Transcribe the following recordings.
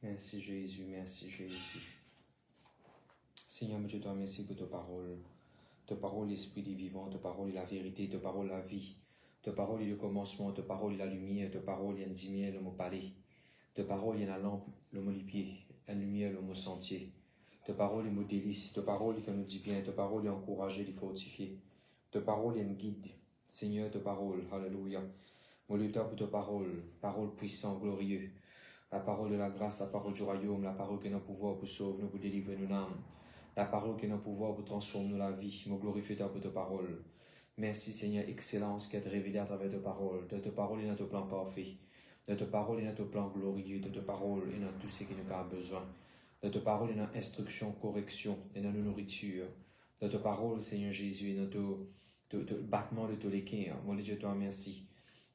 Merci Jésus, merci Jésus. Seigneur, je te remercie pour ta parole. Ta parole, l'esprit du vivant, ta parole est la vérité, ta parole la vie. Ta parole est le commencement, ta parole est la lumière, ta parole est un dimier, le mot palais. Ta parole est la lampe, le mot pied, la lumière, le mot sentier. Ta parole est mon délice, ta parole est fait nous dit bien, ta parole est encouragée, il fortifier. Ta parole est un guide. Seigneur, ta parole, alléluia. Moi, le pour ta parole, parole puissante, glorieux. La parole de la grâce, la parole du royaume, la parole qui a le pouvoir pour sauver nous, pour délivrer nos âmes. La parole qui a le pouvoir pour transformer la vie. Me glorifie toi pour ta parole. Merci Seigneur, excellence qui est révélée à travers ta parole. De ta parole et notre plan parfait. De ta parole et notre plan glorieux. De ta parole et dans tout ce qui nous a besoin. De ta parole et dans instruction, correction et dans nos nourriture. De ta parole, Seigneur Jésus, et dans le battement de tous les cœurs. Moi, je te remercie.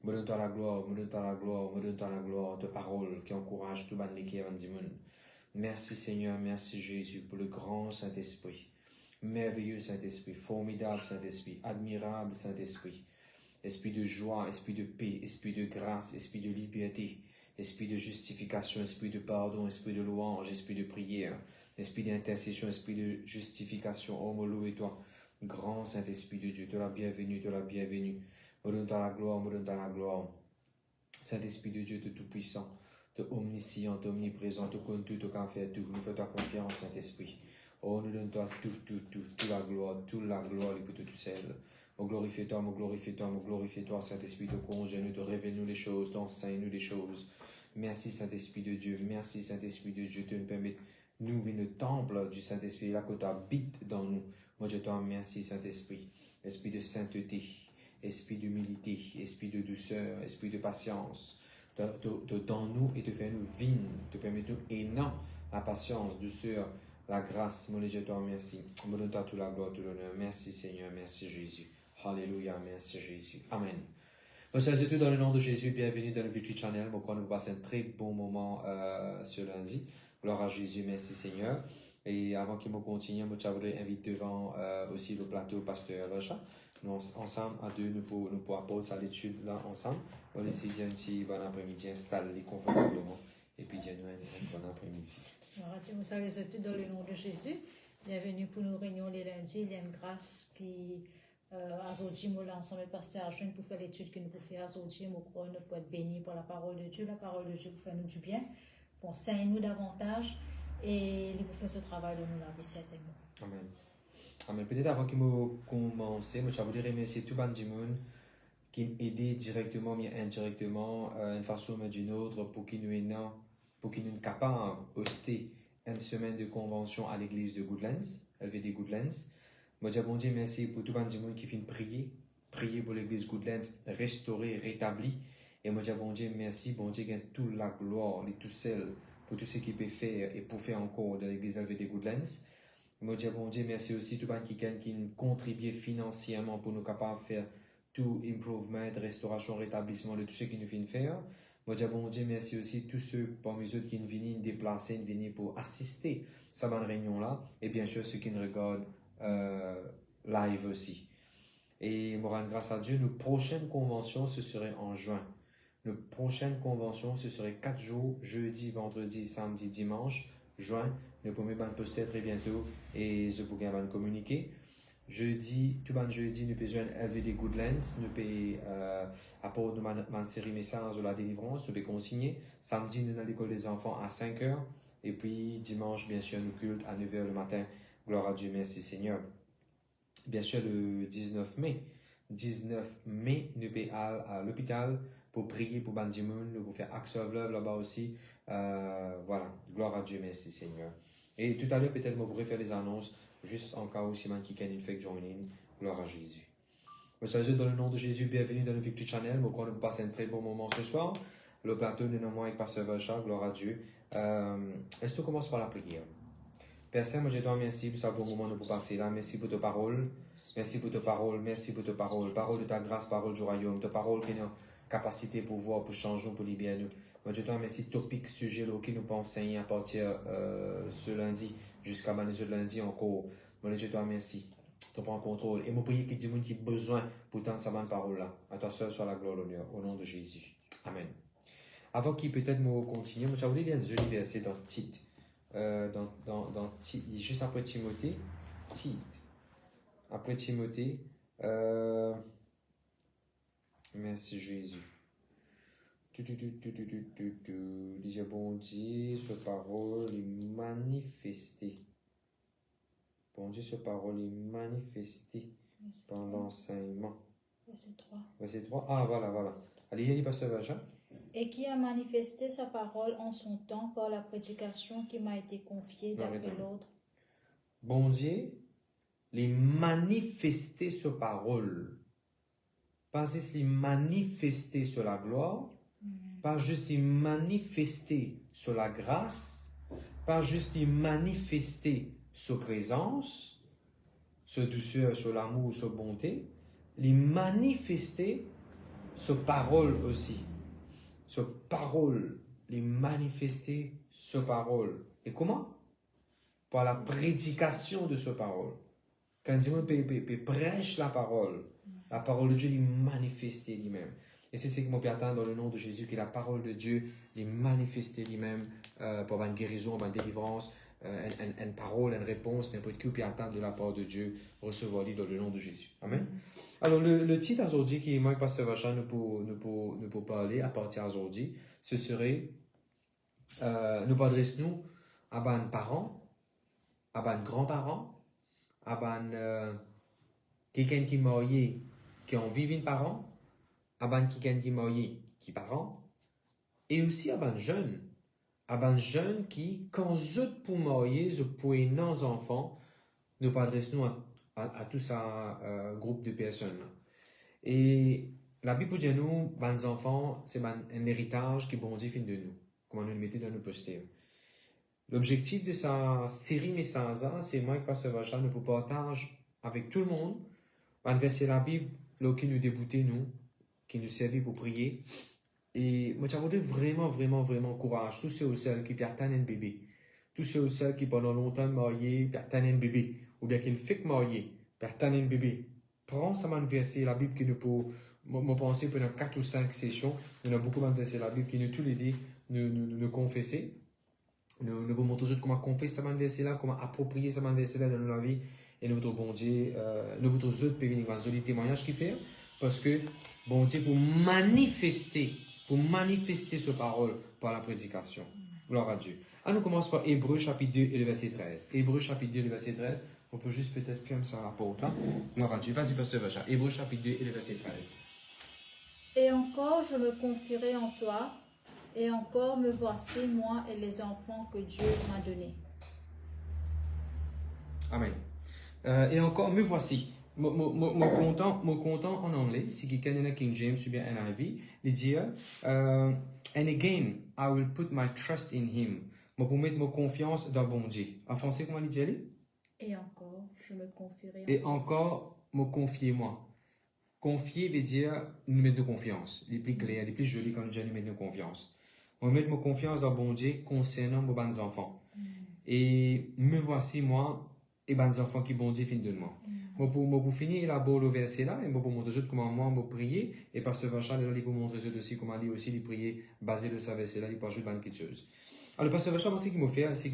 Me donne-toi la gloire, me donne-toi la gloire, me donne-toi la gloire. Ta parole qui encourage tout le monde. Merci Seigneur, merci Jésus pour le grand Saint-Esprit. Merveilleux Saint-Esprit, formidable Saint-Esprit, admirable Saint-Esprit. Esprit de joie, esprit de paix, esprit de grâce, esprit de liberté, esprit de justification, esprit de pardon, esprit de louange, esprit de prière, esprit d'intercession, esprit de justification. Oh, me louez-toi, grand Saint-Esprit de Dieu, te la bienvenue, te la bienvenue. Me donne-toi la gloire, me donne-toi la gloire. Saint-Esprit de Dieu, de tout-puissant, de omniscient, omniprésent, de connaît tout, de can faire tout. Nous faisons ta confiance, Saint-Esprit. Oh, nous donne-toi toute la gloire, et pour tout seul. Me glorifie-toi, me glorifie-toi, me glorifie-toi, Saint-Esprit, te congèle, te révèle-nous les choses, t'enseigne-nous les choses. Merci, Saint-Esprit de Dieu, merci, Saint-Esprit de Dieu, de nous permettre, nous, le temple du Saint-Esprit, là que tu habites dans nous. Moi, je te remercie, Saint-Esprit, esprit de sainteté, esprit d'humilité, esprit de douceur, esprit de patience, dans nous et te faire nous vivre, te permettre nous aimant la patience, douceur, la grâce. Mon Dieu, je te remercie. Me donne toute la gloire, tout l'honneur. Merci Seigneur, merci Jésus. Alléluia, merci Jésus. Amen. Nous sommes tous dans le nom de Jésus. Bienvenue dans le Victory Channel. Nous allons passer un très bon moment ce lundi. Gloire à Jésus, merci Seigneur. Et avant qu'il me continue, je voudrais inviter devant aussi le plateau Pasteur Rocha. Nous ensemble, à deux, nous pourrons apporter à l'étude là ensemble. On essaie de dire bon après-midi, installer confortablement. Et puis dire nous un bon après-midi. Nous saluons tous dans le nom de Jésus. Bienvenue pour nos réunions les lundis. Il y a une grâce qui aujourd'hui, nous l'ensemble de Pasteur Jeune pour faire l'étude que nous pouvons faire aujourd'hui. Nous croyons nous pouvons être bénis par la parole de Dieu. La parole de Dieu pour faire nous du bien, pour enseigner nous davantage et pour faire ce travail de nous la vie certainement. Amen. Amen. Peut-être avant que nous commencions, je voudrais remercier tout le monde qui aident directement mais indirectement d'une façon ou d'une autre pour qu'ils nous soient capables d'hoster une semaine de convention à l'église de Goodlands, LVD Goodlands. Moi, je bon Dieu merci pour tout le monde qui finit prier pour l'église Goodlands, restaurer, rétablir. Et moi, je bon Dieu merci, bon Dieu gagne toute la gloire, et tout seul pour tout ce qu'il peut faire et pour faire encore de l'église LVD Goodlands. Moi, je bon Dieu merci aussi tout le monde qui contribue financièrement pour nous capables de faire tout improvement, restauration, rétablissement de tout ce qu'il nous fait faire. Moi, je bon Dieu merci aussi tous ceux parmi eux qui viennent déplacer, viennent pour assister à cette réunion-là. Et bien sûr, ceux qui nous regardent live aussi. Et moi, rendre grâce à Dieu, nos prochaines conventions, ce serait en juin. Nos prochaines conventions, ce serait 4 jours, jeudi, vendredi, samedi, dimanche, juin. Nous pouvons poster très bientôt et je pourrais communiquer. Jeudi, tout le jeudi, nous pouvons LVD Goodlands, nous pouvons apporter une série message de la délivrance, nous pouvons consigner. Samedi, nous avons l'école des enfants à 5h. Et puis dimanche, bien sûr, nous culte à 9h le matin. Gloire à Dieu, merci Seigneur. Bien sûr, le 19 mai, nous pouvons aller à l'hôpital pour prier pour Bandimoun, nous pouvons faire Axe of Love là-bas aussi. Voilà, gloire à Dieu, merci Seigneur. Et tout à l'heure, peut-être, vous pourrez faire les annonces, juste en cas où Simon qui can fait joining. Gloire à Jésus. Nous sommes dans le nom de Jésus, bienvenue dans le Victory Channel. Nous allons passer un très bon moment ce soir. Le plateau de moi avec Pasteur Vacha, gloire à Dieu. Est-ce qu'on commence par la prière? Père Saint, moi je te remercie pour ce bon moment de pour passer là. Merci pour ta parole. Merci pour ta parole. Merci pour ta parole. Parole de ta grâce, parole du royaume. Ta parole qui a une capacité pour voir, pour changer, pour libérer nous. Moi je te remercie, topic, sujet qui nous peut enseigner à partir ce lundi jusqu'à ce lundi encore. Moi je te remercie. Tu prends contrôle. Et moi prie qu'il y ait des gens qui ont besoin pour tendre sa bonne parole là. À toi seul soit la gloire, l'honneur. Au nom de Jésus. Amen. Avant qu'il peut-être me continue, je voulais lire un verset dans Tite. Dans Tite, juste après Timothée. Tite. Après Timothée. Merci Jésus. Dis bon Dieu, ce parole est manifestée. Bon Dieu, ce parole est manifestée dans l'enseignement. Verset 3. Verset 3. Ah, voilà. Allez, il pasteur Vacha. Et qui a manifesté sa parole en son temps par la prédication qui m'a été confiée d'après l'ordre. Bon Dieu, les manifester sa parole. Pas juste les manifester sur la gloire, pas juste les manifester sur la grâce, pas juste les manifester sur présence, sur douceur, sur l'amour, sur bonté, les manifester sur parole aussi. Sur parole, les manifester sur parole. Et comment? Par la prédication de ce parole. Quand Dieu prêche la parole de Dieu est manifestée lui-même. Et c'est ce que je attends dans le nom de Jésus, que la parole de Dieu est manifestée lui-même pour une guérison, pour une délivrance, une parole, une réponse, n'importe qui peut attendre de la part de Dieu, recevoir dans le nom de Jésus. Amen. Alors, le titre aujourd'hui qui moi, Pasteur Vachan, nous pour parler à partir d'aujourd'hui, ce serait, nous adressons à nos parents, à nos grands-parents, à quelqu'un qui est marié, qui ont vécu un parent, à quelqu'un qui est marié, qui est parent, et aussi à des jeunes qui, quand ils pour marier, ils pour nos enfants, nous adressons à tout un groupe de personnes. Et la Bible dit nous, les enfants, c'est un héritage qui bon Dieu fait de nous, comme nous le mettons dans nos posters. L'objectif de sa série message, c'est moi que Pasteur Vachan nous partage avec tout le monde, un verset de la Bible, là qui nous déboutait nous, qui nous servait pour prier. Et moi, j'avais vraiment courage. Tous ceux qui attendent un bébé, tous ceux qui pendant longtemps mariés, attendent un bébé, ou bien qui ne fait que marier, attendent un bébé. Prends ça verset de la Bible qui nous peut, moi penser pendant 4 ou 5 sessions, il y a beaucoup de versets de la Bible qui nous tous les deux nous confesser. Nous vous montrons comment confesser ce verset-là, comment approprier ce verset-là dans notre vie. Et notre bon Dieu, nous vous tous autres pévenirs dans les témoignages qu'il fait. Parce que, bon Dieu, pour manifester ce parole par la prédication. Gloire à Dieu. Alors, nous commençons par Hébreux chapitre 2 et le verset 13. Hébreux chapitre 2 et le verset 13. On peut juste peut-être fermer ça à la porte. Hein? Gloire à Dieu. Vas-y, Pasteur Vacha. Hébreux chapitre 2 et le verset 13. Et encore, je me confierai en toi. Et encore, me voici, moi et les enfants que Dieu m'a donnés. Amen. Et encore, me voici. Mon content en anglais, si quelqu'un est King James ou bien NIV, il dit, and again, I will put my trust in him. Moi, pour mettre ma confiance dans bon Dieu. En français, comment il dit? Et encore, je me confierai en Et toi. encore, me confier moi. Confier veut dire nous mettre de confiance. Les plus clairs, les plus jolis quand nous mettons de confiance. On met ma confiance dans bon Dieu concernant mes bons enfants. Et me voici moi et bons enfants qui bon Dieu fin de moi. Moi pour finir là-bas le verset là et moi pour montrer comment moi me prier et par ce verset là il pour montrer aussi comment lui aussi il prier basé de ce verset là il pas juste une petite chose. Alors le pasteur Vachan c'est qu'il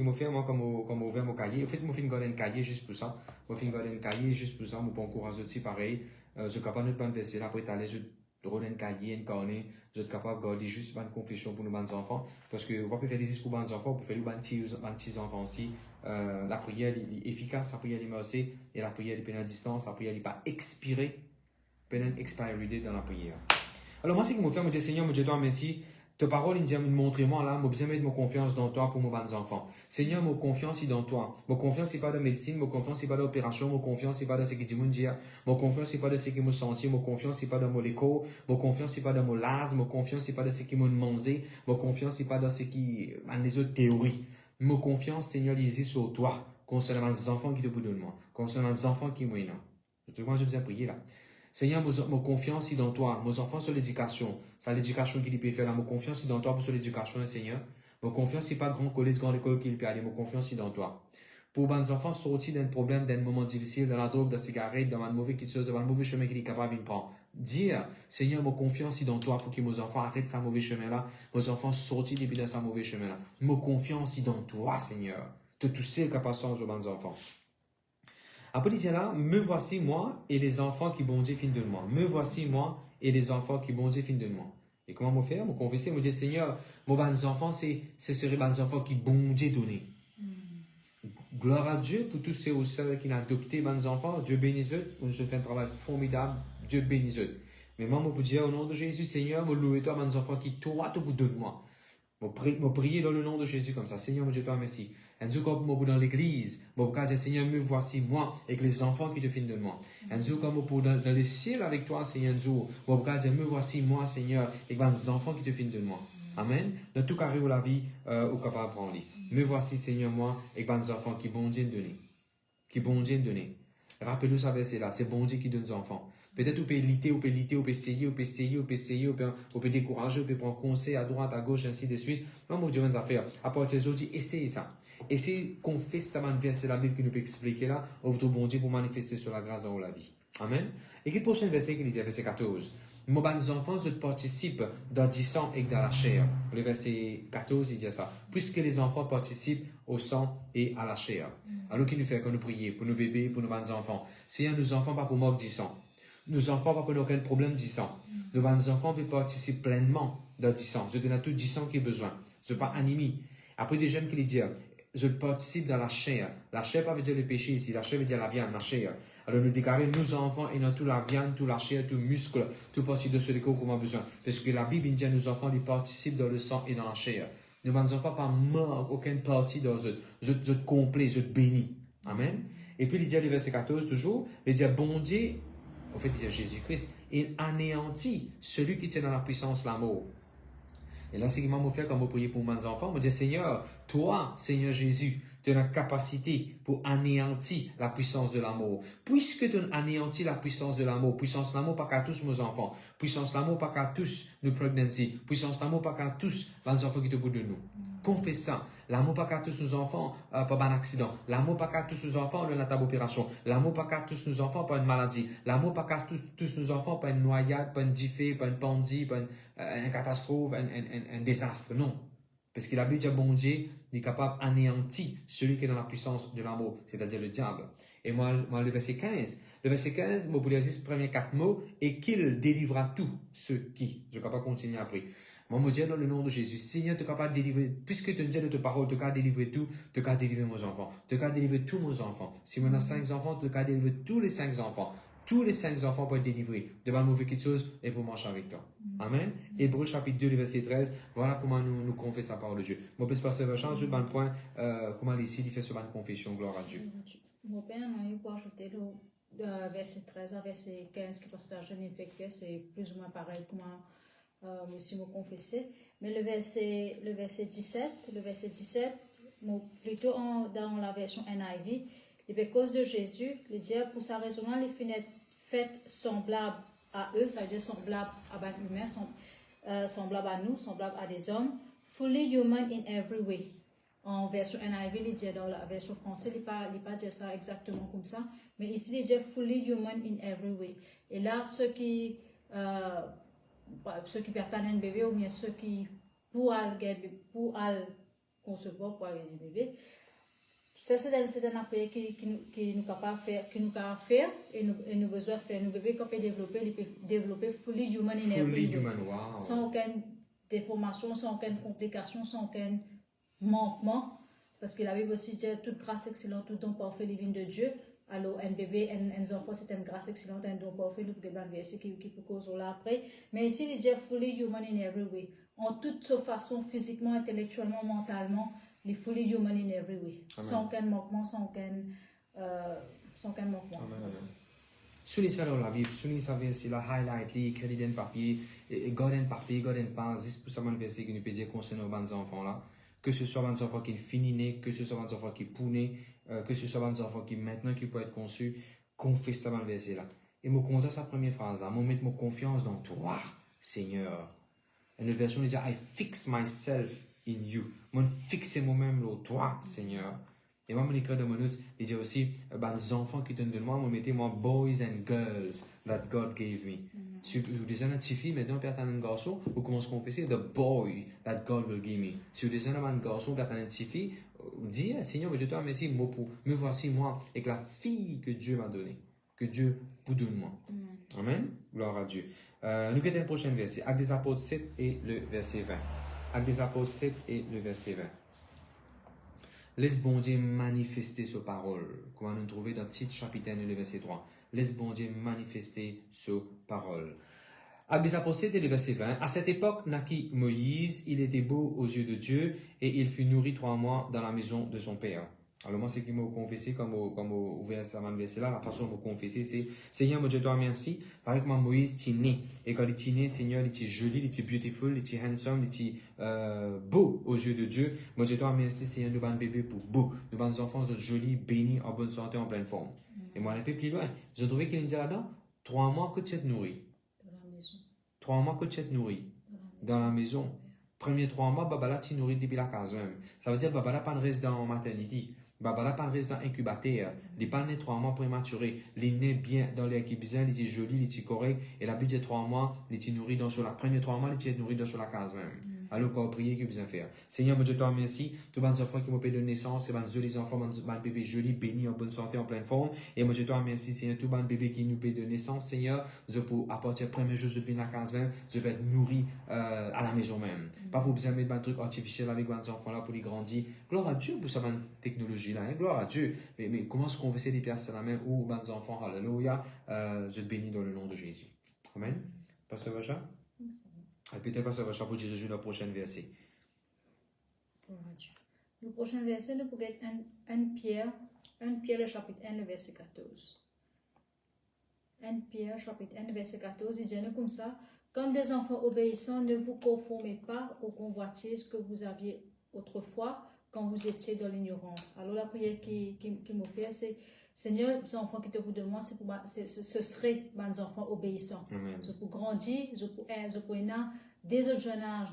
m'a fait moi comme ouvert mon cahier. En fait moi fin garder un cahier juste pour ça. Moi fin garder un cahier juste pour ça moi pour encourager aussi pareil. Je capable de prendre verset là après t'aller je rôle un cahier, un carnet, je suis capable de garder juste une confession pour nos enfants, parce que on peut faire des discours pour nos enfants, on peut faire des petits enfants aussi. La prière est efficace, la prière est merci, et la prière est à distance, la prière n'est pas expirée, pendant expiry date dans la prière. Alors moi, ce que je fais, je dis Seigneur, je te remercie. Ta parole, il dit, montrez-moi là, je besoin mettre ma confiance dans toi pour mes bons enfants. Seigneur, ma confiance est dans toi. Ma confiance n'est pas dans la médecine, ma confiance n'est pas dans l'opération, ma confiance n'est pas dans ce que tu me dis. Ma confiance n'est pas dans ce que je me sens, ma confiance n'est pas dans mon écho, ma confiance n'est pas dans mon las, ma confiance n'est pas dans ce qui me mangé, ma confiance n'est pas dans ce qui, dans les autres théories. Ma confiance, Seigneur, il existe sur toi, concernant les enfants qui te boudent de moi, concernant les enfants qui m'ont moi, je besoin prier là. Seigneur, ma confiance est dans toi. Mes enfants sur l'éducation. C'est l'éducation qu'il peut faire là. Ma confiance est dans toi pour sur l'éducation, Seigneur. Ma confiance n'est pas grand collège, grande école qu'il peut aller. Ma confiance est dans toi. Pour mes enfants sortir d'un problème, d'un moment difficile, dans la drogue, dans la cigarette, dans un mauvais quelque chose, dans un mauvais chemin qu'il est capable de prendre. dire, Seigneur, mon confiance est dans toi pour que mes enfants arrêtent ce mauvais chemin-là, mes enfants sortent depuis de ce mauvais chemin-là. Mon confiance est dans toi, Seigneur. De tous ces capacités aux bons enfants. Après, il dit là, me voici moi et les enfants qui bon Dieu fin de moi. Me voici moi et les enfants qui bon Dieu fin de moi. Et comment me faire? Me confesser, me dire, Seigneur, mon bons enfants, c'est serait bons enfants qui bon Dieu donné. Gloire à Dieu pour tous ceux qui ont adopté bons enfants. Dieu bénisse eux. Je fais un travail formidable. Dieu bénisse eux. Mais moi, je peux dire au nom de Jésus, Seigneur, me louer toi, bons enfants qui toi, te bout de moi. Je prier dans le nom de Jésus comme ça. Seigneur, je te remercie. Et nous, comme je dans l'église, je peux dire, Seigneur, me voici moi et que les enfants qui te filent de moi. Et nous, comme je peux dans les ciels avec toi, Seigneur, je peux dire, me voici moi, Seigneur, et que les enfants qui te filent de moi. Amen. Dans tout carré où la vie, ou capable de prendre. Me voici, Seigneur, moi, et que les enfants qui bon Dieu donner. Qui bon Dieu donner. Rappelez-vous ça verset là, c'est bon Dieu qui donne aux enfants. Peut-être vous pouvez lutter, vous pouvez essayer, vous pouvez décourager, vous pouvez prendre conseil à droite, à gauche, ainsi de suite. Non, mon Dieu, à faire. À partir d'aujourd'hui, essayez ça. Essayez qu'on fasse ça, verset la Bible qui nous peut expliquer là, votre bon Dieu pour manifester sur la grâce dans la vie. Amen. Et quel prochain verset qui dit, verset 14. Mes enfants, je participe dans du sang et dans la chair. Le verset 14, il dit ça. Puisque les enfants participent au sang et à la chair. Alors qu'il nous fait quand nous prions pour nos bébés, pour nos enfants. Seigneur, nos enfants pas pour manque du sang. Nos enfants pas pour aucun problème du sang. Nos enfants peuvent participer pleinement dans du sang. Je donne à tout du sang qui a besoin. Je ne suis pas animé. Après, des jeunes qui les disent, je participe dans la chair. La chair pas veut dire le péché ici. La chair veut dire la viande, la chair. Alors, nous déclarons nos enfants et dans toute la viande, toute la chair, tout muscle, tout partie de ce corps qu'on a besoin. Parce que la Bible dit à nos enfants, ils participent dans le sang et dans la chair. Nos enfants pas manquent aucune partie dans eux. Je te complet, je te bénis. Amen. Et puis, il dit, le verset 14, toujours, il dit, bon Dieu, en fait, il dit Jésus-Christ, il anéantit celui qui tient dans la puissance la mort. Et là, c'est ce qui m'a fait quand je priais pour mes enfants. Je me dis, Seigneur, toi, Seigneur Jésus, tu as la capacité pour anéantir la puissance de l'amour. Puisque tu as anéanti la puissance de l'amour, puissance de l'amour pas qu'à tous mes enfants, puissance de l'amour pas qu'à tous nos pregnancy, puissance de l'amour pas qu'à tous les enfants qui te bout de nous. Confesse ça. L'amour pas qu'à tous nos enfants par un accident. L'amour pas qu'à tous nos enfants dans la table opération. L'amour pas qu'à tous nos enfants par une maladie. L'amour pas qu'à tous nos enfants par une noyade, par une diffé, par une pandémie, par une catastrophe, un désastre. Non. Parce que la Bible dit, bon Dieu est capable d'anéantir celui qui est dans la puissance de l'amour, c'est-à-dire le diable. Et moi, le verset 15, je peux dire ces premiers 4 mots, et qu'il délivrera tous ceux qui. Je ne vais pas continuer après. Moi, je dis dans le nom de Jésus, Seigneur, tu es capable de délivrer, puisque tu dis de ta parole, tu es capable de délivrer tout, tu es capable de délivrer mes enfants, tu es capable de délivrer tous mes enfants. Si on a 5 enfants, tu es capable de délivrer tous les 5 enfants. Tous les 5 enfants peuvent être délivrés de la mauvaise chose et pour marcher avec toi. Amen. Hébreux chapitre 2, verset 13. Voilà comment nous confessons la parole de Dieu. Mon père, pasteur Vachon, je vais le point, comment ici, il fait sur la confession, gloire à Dieu. Mon père, il faut ajouter le verset 13 à verset 15 que pasteur Jean fait que c'est plus ou moins pareil comment aussi me confesser. Mais le verset 17, plutôt dans la version NIV, et à cause de Jésus, le diable, pour sa raison, les fenêtres faites semblables à eux, ça veut dire semblables à des humains, semblables à nous, semblables à des hommes, fully human in every way. En version NIV, il dit dans la version française, il ne pas dire ça exactement comme ça, mais ici, il dit fully human in every way. Et là, ceux qui perdent un bébé, ou bien ceux qui, pour concevoir, pour aller un bébé, ça, c'est un appel qui nous capable faire et nous besoin faire. Nous bébés qu'on peut développer fully human in every way. Wow. Sans aucune déformation, sans aucune complication, sans aucun manquement. Parce que la Bible aussi dit toute grâce excellente, tout don parfait, les vignes de Dieu. Alors, un bébé, un enfant, c'est une grâce excellente, un don parfait, le verset qui peut causer là après. Mais ici, il dit fully human in every way. En toute façon, physiquement, intellectuellement, mentalement, les fully human in every way. Amen. Sans aucun manquement, sans aucun manquement. Amen. Souligne ça dans la Bible, souligne ça verset là, highlight, écrit dans papier, garde papier, garde pas, juste pour ça, mon verset qui nous peut dire concernant nos enfants là. Que ce soit nos enfants qui finissent, que ce soit nos enfants qui poussent, que ce soit nos enfants qui maintenant qui peuvent être conçus, confesse ça dans le verset là. Et me compte sa première phrase là, me mettre ma confiance dans toi, Seigneur. Et la version dit, I fix myself in you. Moi, fixer moi-même là, toi, Seigneur. Et moi, mon écrit de mon note, il dit aussi, les enfants qui donnent de moi, moi, mettez-moi boys and girls that God gave me. Si vous désirez une petite fille, maintenant, puis attendre un garçon, vous commencez à confesser, the boy that God will give me. Si vous désirez un garçon, puis attendre une petite fille, dis, Seigneur, je te remercie, me voici moi, avec la fille que Dieu m'a donnée, que Dieu vous donne moi. Amen. Gloire à Dieu. Nous quittons le prochain verset. Actes des Apôtres 7 et le verset 20. Actes des Apôtres 7 et le verset 20. Laisse bon Dieu manifester sa parole. Comment nous trouver dans Tite chapitre 1 et le verset 3. Laisse bon Dieu manifester sa parole. Actes des Apôtres 7 et le verset 20. À cette époque naquit Moïse. Il était beau aux yeux de Dieu et il fut nourri 3 mois dans la maison de son père. Alors moi, c'est qui m'a confessé, comme au verset là, la façon de me confesser, c'est Seigneur, moi je te remercie, par exemple, Moïse t'es né. Et quand il t'est né, Seigneur, il était joli, il était beautiful, il était handsome, il était beau aux yeux de Dieu. Moi je te remercie, Seigneur, nous avons un bébé pour beau. Nous avons des enfants jolis, bénis, en bonne santé, en pleine forme. Et moi, un peu plus loin, j'ai trouvé qu'il dit là-dedans, 3 mois que tu es nourri. Dans la maison. 3 mois que tu es nourri. Dans la maison. Premier 3 mois, Babala t'es nourri depuis la case même. Ça veut dire Babala pas de reste dans maternité. Babala pas de reste dans incubateur. Il pas né 3 mois prématuré. Il est né bien dans l'air qui bizarre, il est joli, il est correct. Et la budget 3 mois, il est nourri dans sur la première 3 mois, il est nourri dans sur la case même. Alors qu'on prier qu'il besoin faire. Seigneur, moi je te remercie. Tous les enfants qui m'ont payé de naissance, c'est des jolis enfants, des bébés jolis, bénis, en bonne santé, en pleine forme. Et moi je te remercie, Seigneur, tous les bébés qui nous payent de naissance, Seigneur, je peux apporter le premier jour, je viens la case même, je vais être nourri à la maison même. Pas pour besoin de mettre un truc artificiel avec les enfants là pour les grandir. Gloire à Dieu pour cette technologie là, hein? Gloire à Dieu. Mais comment se converser des personnes là même ou les enfants, alléluia, je te bénis dans le nom de Jésus. Amen. Pasteur Vacha? Peut-être Pasteur Vacha pour diriger le prochain verset. Le prochain verset, nous pourrons être 1 Pierre, le chapitre 1, le verset 14. 1 Pierre, chapitre 1, le verset 14, il dit comme ça, comme des enfants obéissants, ne vous conformez pas aux convoitises que vous aviez autrefois quand vous étiez dans l'ignorance. Alors la prière qui m'a fait, c'est Seigneur, les enfants qui te vous demandent, ce serait des enfants obéissants. Je peux grandir, je peux dès le jeune âge,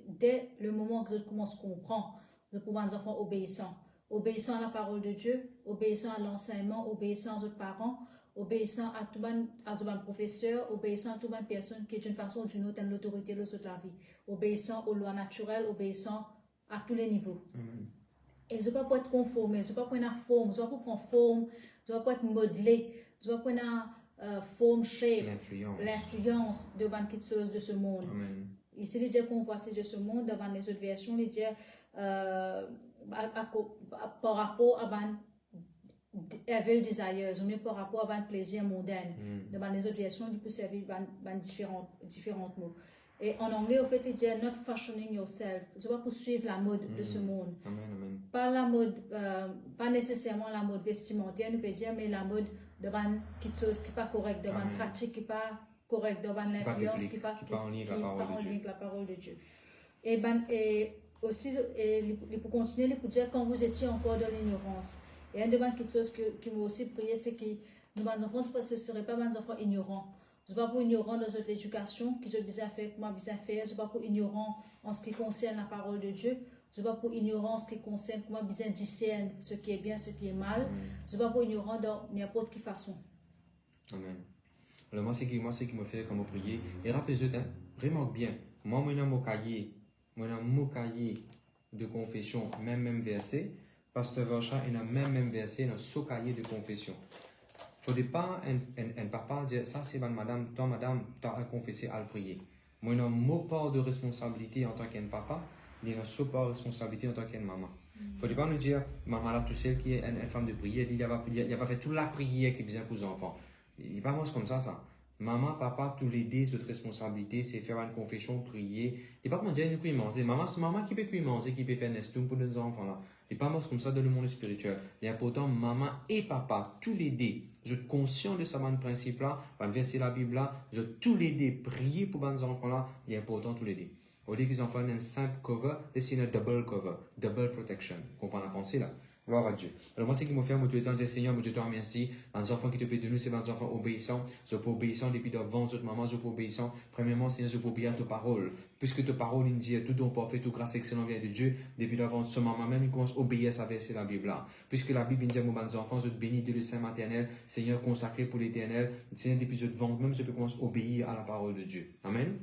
dès le moment que je commence à comprendre, je peux des enfants obéissants. Obéissant à la parole de Dieu, obéissant à l'enseignement, obéissant aux parents, obéissant à tout le professeur, obéissant à toute personne qui d'une façon ou d'une autre a l'autorité de la vie, obéissant aux lois naturelles, obéissant à tous les niveaux. Et je ne dois pas être conformé, je ne dois pas prendre forme, je ne dois pas prendre forme, je ne dois pas être modelé, je ne dois pas prendre forme, shape, l'influence de quelque chose de ce monde. Amen. Ici, il dit convoitise de ce monde, devant les autres versions, il dit par rapport à evil desires, ou bien par rapport à un plaisir mondain. Devant les autres versions, il peut servir différents mots. Et en anglais, au fait, il dit not fashioning yourself. Tu vas poursuivre la mode de ce monde. Amen. Pas la mode, pas nécessairement la mode vestimentaire, nous peut dire, mais la mode devant quelque chose qui n'est pas correct, devant une pratique qui n'est pas correcte, devant l'influence qui n'est pas en lien avec la parole de Dieu. Et aussi, pour continuer, il peut dire quand vous étiez encore dans l'ignorance. Et un devant quelque chose qui m'a aussi prié, c'est que nos enfants, ce ne seraient pas des enfants ignorants. Je ne suis pas pour ignorant dans notre éducation, qui je bien faire, comment bien faire. Je ne suis pas pour ignorant en ce qui concerne la parole de Dieu. Je ne suis pas pour ignorant en ce qui concerne comment bien discerner ce qui est bien, ce qui est mal. Je ne suis pas pour ignorant dans n'importe quelle façon. Amen. Alors moi, c'est qui me fait comme prier. Et rappelez-vous, remarque bien, moi, j'ai mon cahier de confession, même verset. Pasteur Vacha, il a même verset dans ce cahier de confession. Il ne faut pas un papa dire ça c'est madame, toi madame, tu as confessé à le prier. Moi, je n'ai pas de responsabilité en tant qu'un papa, je n'ai pas de responsabilité en tant qu'une maman. Il ne faut pas nous dire, maman là, tout seul qui est une femme de prière, il va faire toute la prière qui vient pour les enfants. Il n'est pas moi comme ça. Maman, papa, tous les deux, cette responsabilité, c'est faire une confession, prier. Et pas comment dire, nous pouvons manger. Maman, c'est maman qui peut manger, qui peut faire un estum pour nos enfants là. Et pas moi comme ça dans le monde spirituel. Il est important, maman et papa, tous les deux, je suis conscient de ce principe là, va verser la Bible là, je tous les deux prier pour nos enfants là, il est important tous les deux. Au lieu qu'ils enfants un simple cover, laissez un double cover, double protection. Vous comprenez la pensée là? Gloire à Dieu. Alors moi, c'est qui m'a fait, moi, tout le temps, dire Seigneur, moi, je te remercie. Les enfants qui te paient de nous, c'est les enfants obéissants. Je peux obéissant depuis devant, autres maman, je peux obéissant. Premièrement, Seigneur, je peux obéir à ta parole. Puisque ta parole, il dit, tout don parfait, toute grâce excellente vient de Dieu. Depuis devant, ce maman même, il commence à obéir à sa verset, la Bible là. Puisque la Bible, il dit, moi, mes enfants, je te bénis de le Saint maternel, Seigneur, consacré pour l'éternel. Seigneur, depuis je te vends, même, je peux commencer à obéir à la parole de Dieu. Amen.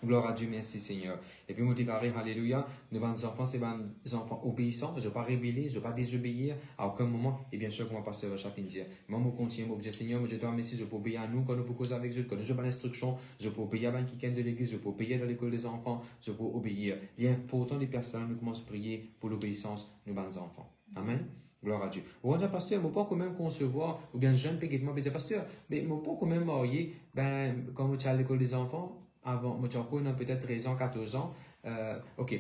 Gloire à Dieu, merci Seigneur. Et puis, nous déclarer, alléluia, nos enfants, c'est des enfants obéissants, je ne vais pas rébeller, je ne vais pas désobéir à aucun moment. Et bien sûr, comme mon pasteur chacun dire, moi, je continue, je dis, Seigneur, je te remercie, je peux obéir à nous, quand nous pouvons causer avec eux, quand nous avons l'instruction, je peux obéir à quelqu'un de l'église, je peux obéir dans l'école des enfants, je peux obéir. Il y a pourtant des personnes, nous commençons à prier pour l'obéissance de nos enfants. Amen. Gloire à Dieu. Ou on dit, pasteur, je ne peux pas quand même concevoir, ou bien jeune, péguetement, dire, pasteur, mais je ne peux pas quand même marier, ben, quand tu es à l'école des enfants, avant, moi, j'ai encore peut-être 13 ans, 14 ans. Ok,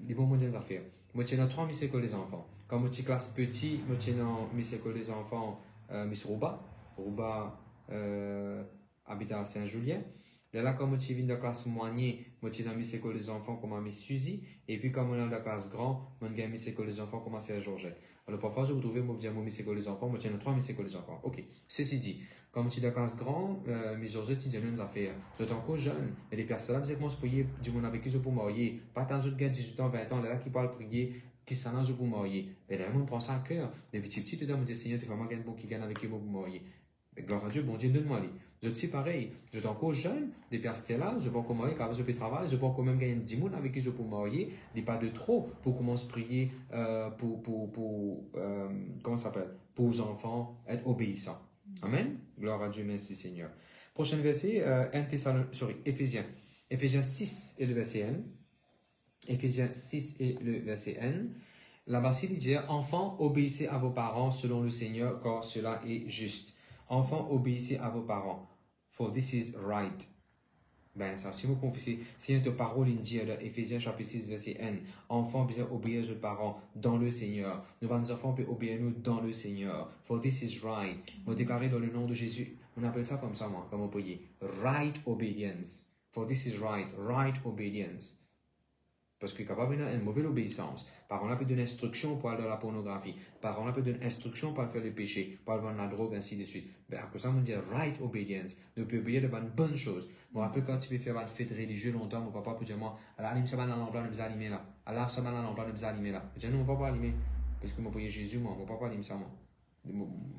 les bons mots des affaires. Moi, j'ai dans 3 miss écoles des enfants. Quand moi, j'ai classe petit, moi, j'ai dans miss école des enfants, miss Rouba. Rouba habite à Saint-Julien. Là, quand moi, j'ai venu de la classe moyenne, moi, j'ai dans miss école des enfants, comme miss Suzy. Et puis, quand moi, dans la classe grand, moi, j'ai miss école des enfants, comme à Georgette. Alors, parfois, je vous trouve, moi, j'ai miss école des enfants, moi, j'ai dans 3 miss école des enfants. Ok, ceci dit. Comme tu es de classe grand, mes Georgette, tu as des affaires. Je suis encore jeune. Et les personnes là, vous êtes moi, prier du monde avec qui je peux marier. Pas tant de gars 18 ans, 20 ans, là, qui parlent prier, qui s'en je peux marier. Et là, on prend ça à cœur. Les petits, tu dois me dire, Seigneur, tu vas vraiment gagner bon qui gagne avec qui je peux marier. Mais gloire à Dieu, bon Dieu, donne-moi les. Je suis pareil. Je suis encore jeune. Des personnes là, je peux encore marier, quand je peux travailler, je peux encore même gagner 10 personnes avec qui je peux marier. Il n'y a pas de trop pour commencer à prier comment ça s'appelle? Pour les enfants, être obéissants. Amen. Gloire à Dieu, merci Seigneur. Prochain verset, Éphésiens. Éphésiens 6 et le verset N. Éphésiens 6 et le verset N. Là-bas, il dit, enfants, obéissez à vos parents selon le Seigneur, car cela est juste. Enfants, obéissez à vos parents, for this is right. Ben, ça, si vous confessez, si notre parole, il dit, Éphésiens chapitre 6, verset N, enfants, bien obéir aux parents dans le Seigneur. Nos enfants peuvent obéir nous dans le Seigneur. For this is right. Nous déclarer dans le nom de Jésus, on appelle ça comme ça, moi, comme on peut dire. Right obedience. For this is right. Right obedience. Parce que capable une mauvaise obéissance. Par exemple, on peut donner instruction pour aller dans la pornographie. Par exemple, on peut donner instruction pour faire le péché, pour aller dans la drogue, ainsi de suite. Ben, à cause ça, on dit right obedience. Nous pouvons obéir devant une bonne chose. Moi, un peu quand tu peux faire une fête religieuse longtemps, mon papa peut dire, moi, alors, ça va dans l'emploi, nous allons allumer là. Alors, ça va dans l'emploi, nous allons allumer là. Je dis, non, mon papa allumer. Parce que moi, pour Jésus, moi, mon papa allume ça, moi.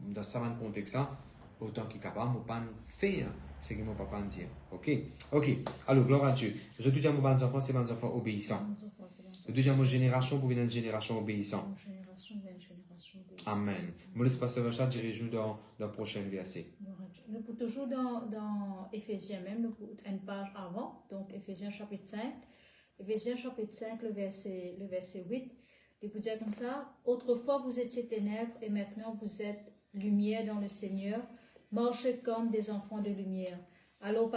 Dans ça, dans le contexte, ça, autant qu'il est capable, mon papa fait, c'est que mon papa dit. Ok? Ok. Alors, gloire à Dieu. Je dis à mon enfant, c'est mes enfants obéissants. Le deuxième génération pour venir une génération obéissante. Amen. Mon espace de recherche dirige-nous dans le prochain verset. Nous pouvons toujours dans Éphésiens même, nous pouvons une page avant, donc Éphésiens chapitre 5. Éphésiens chapitre 5, le verset 8. Il peut dire comme ça, autrefois vous étiez ténèbres et maintenant vous êtes lumière dans le Seigneur. Marchez comme des enfants de lumière. Alors,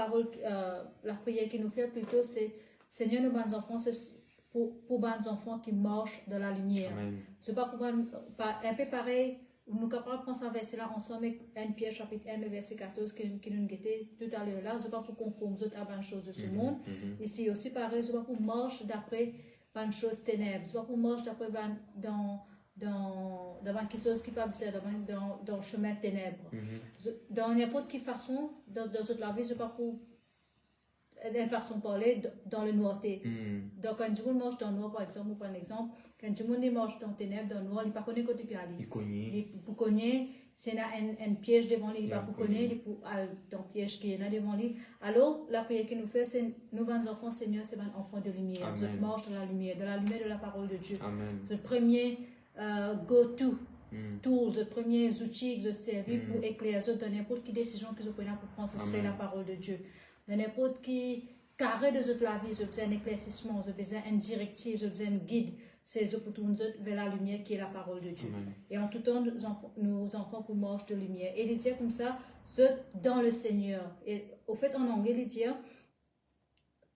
la prière qu'il nous fait plutôt, c'est Seigneur, nos bons enfants, pour bons enfants qui marchent dans la lumière. C'est pas pour un peu pareil, nous sommes capables de prendre ce verset-là ensemble avec 1 Pierre chapitre 1, le verset 14 qui nous guettait tout à l'heure là. C'est pas pour conformer à bonnes choses de ce monde. Ici aussi pareil, c'est pas pour marcher d'après bonnes choses ténèbres. C'est pas pour marcher d'après dans quelque chose qui peut être dans le chemin ténèbres. Dans n'importe quelle façon, dans la vie, c'est pas pour une façon de parler dans le noirté. Donc, quand du monde marche dans le noir, par exemple, ou par exemple, quand du monde marche dans le ténèbres, dans le noir, il ne connaît pas côté puis aller. Il connaît, s'il y a un piège devant lui, il ne connaît pas, il peut aller dans le piège qui est là devant lui. Alors, la prière qu'il nous fait, c'est nous, bons enfants, Seigneur, c'est un enfant de lumière. Vous marche dans la lumière de la parole de Dieu. C'est le premier go-to. Tools, le premier outil que vous servez pour éclairer dans n'importe quelle décision que vous prenez pour prendre, ce serait la parole de Dieu. Dans n'importe quel carré de votre vie, vous avez besoin d'un éclaircissement, vous avez besoin d'une directive, vous avez besoin d'un guide, c'est pour tourner vers la lumière qui est la parole de Dieu. Et en tout temps, nos enfants pour marcher de lumière. Et il dit comme ça, vous êtes dans le Seigneur. Et au fait, en anglais, il dit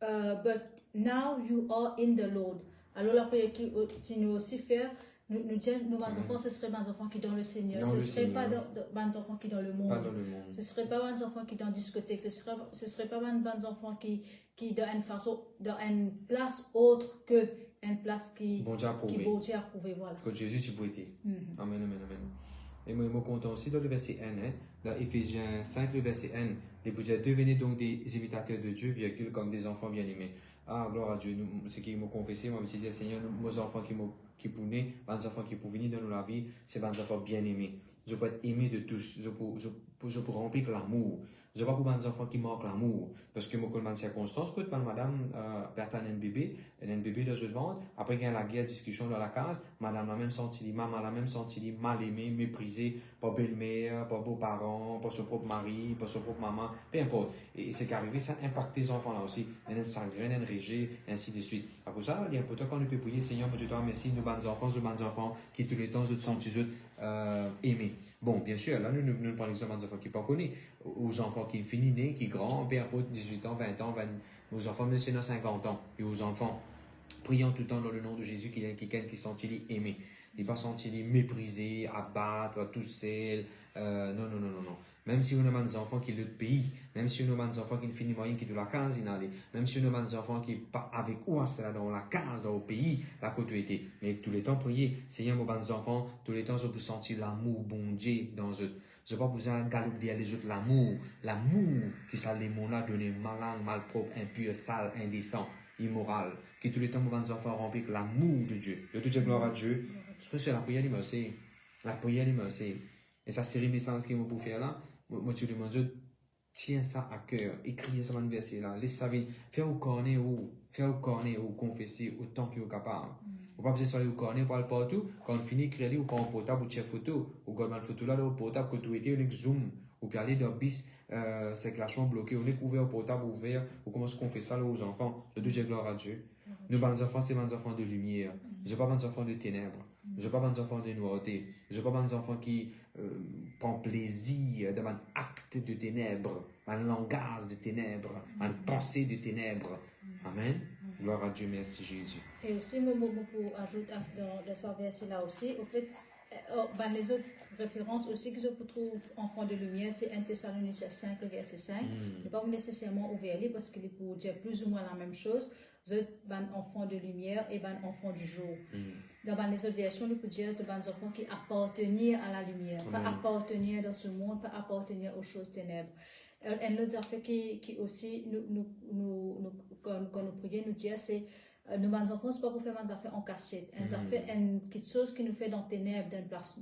but now you are in the Lord. Alors la prière qui nous aussi faire, nous disons, nos enfants, ce seraient des enfants qui sont dans le Seigneur. Ce ne seraient pas des enfants qui sont dans le monde. Ce ne seraient pas des enfants qui sont dans la discothèque. Ce ne seraient pas des enfants qui dans une façon, dans une place autre que une place qui bon Dieu approuvé. Qui bon Dieu approuvé, voilà. Que Jésus tu peux être. Amen, amen, amen. Et moi, je me content aussi dans le verset 1, hein, dans Éphésiens 5, le verset 1, les vous devenez donc des imitateurs de Dieu, virgule, comme des enfants bien-aimés. Ah, gloire à Dieu, ce qui m'a confessé, moi, je me suis dit, Seigneur, nos enfants qui pour naître, les enfants qui pour venir dans la vie, c'est des enfants bien-aimés. Je peux être aimé de tous, je peux remplir l'amour. Je ne sais pas pour les enfants qui manquent l'amour. Parce que moi, dans les circonstances, quand madame perd un bébé dans le ventre, après qu'il y a la guerre, discussion dans la case, madame a même senti, maman a même senti mal aimé, méprisé par belle-mère, par beaux-parents, par son propre mari, par son propre maman, peu importe. Et c'est qu'arrivé, ça impacte les enfants là aussi. Il y a un sangren, un rejet, ainsi de suite. Après ça, il y a un peu de temps qu'on peut prier, Seigneur, je te remercie, nous, bons enfants, qui tous les temps, je te sens aimés. Bon, bien sûr, là, nous parlons des enfants qui ne pas connus, aux enfants qui finissent nés, qui grandissent, peu importe, 18 ans, 20 ans, aux enfants, même si dans 50 ans, et aux enfants, prions tout le temps dans le nom de Jésus, qu'il y ait quelqu'un qui sentit aimé. Il ne pas sentir méprisé, abattre, tout seul. Non. Même si on a des enfants qui sont de l'autre pays, même si on a des enfants qui finissent moyen qui sont de la case, même si on a des enfants qui pas avec ou dans la case, dans le pays, la côte était. Mais tous les temps, prier, Seigneur, mes bons enfants, tous les temps, je peux sentir l'amour bon Dieu dans eux. Je n'ai pas besoin de galoper les autres l'amour qui ça les mots là donné malin, malpropre, impur, sale, indécent, immoral, qui tous les temps, mes bons enfants remplissent l'amour de Dieu. De toute gloire à Dieu. Parce que la prière, il m'a aussi. La prière, il m'a aussi. Et ça, c'est une message qu'il m'a pour faire là. Moi, tu demandes, Dieu, tiens ça à cœur. Écrivez ça dans le verset là. Laissez ça venir. Faire au cornet ou confesser autant qu'il est capable. On va pas besoin d'aller au cornet pour aller partout. Quand on finit, écrire, ou prend un portable ou tirer photo. Ou quand on photo là, le portable, que tout était, on est zoom. Ou puis aller dans le bis, c'est que la chambre bloquée. On est ouvert au portable, ouvert. On commence à confesser ça là aux enfants. De toute gloire à Dieu. Nous, bons enfants, c'est bons enfants de lumière. Je ne veux pas bons enfants de ténèbres. Je ne veux pas bons enfants de noirauté. Je ne veux pas bons enfants qui prennent plaisir dans un acte de ténèbres, un langage de ténèbres, une pensée de ténèbres. Amen. Gloire à Dieu, merci Jésus. Et aussi, pour ajouter dans ce verset-là aussi, au fait, les autres références aussi que je trouve enfant de lumière, c'est 1 Thessaloniciens 5, le verset 5. Je ne pas nécessairement ouvert parce qu'il est pour dire plus ou moins la même chose. Vous êtes enfant de lumière et enfant du jour. Dans les autres versions, on peut dire que c'est des enfants qui appartenaient à la lumière, pas appartenir dans ce monde, pas appartenir aux choses ténèbres. Un autre affaire qui aussi, quand nous prions, nous dit, c'est nous, les enfants, ce n'est pas pour faire des affaires en cachette. Quelque chose qui nous fait dans les ténèbres, dans une place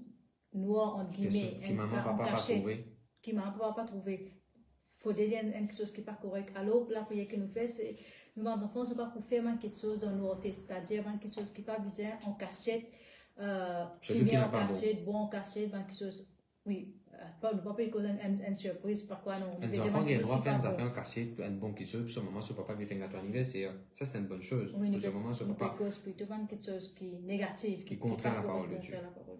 noire, entre guillemets, qui maman, papa pas trouvé. Qui maman, papa pas trouvé. Il faut dire quelque chose qui n'est pas correct. Alors, la prière que nous faisons, c'est nous, les enfants, ce n'est pas pour faire quelque chose dans nos têtes, c'est-à-dire quelque chose qui n'est pas visé en cachette, fumé en cachette, bon en cachette, quelque chose. Oui, pas cause une surprise, par quoi non. Les enfants qui ont droit à faire des affaires en cachette, un bon quelque chose, puis ce moment, ce papa lui fait un gâteau anniversaire, ça c'est une bonne chose. Oui, ce moment, ce papa. Cause plutôt quelque chose qui est négatif, qui contraint la parole de Dieu.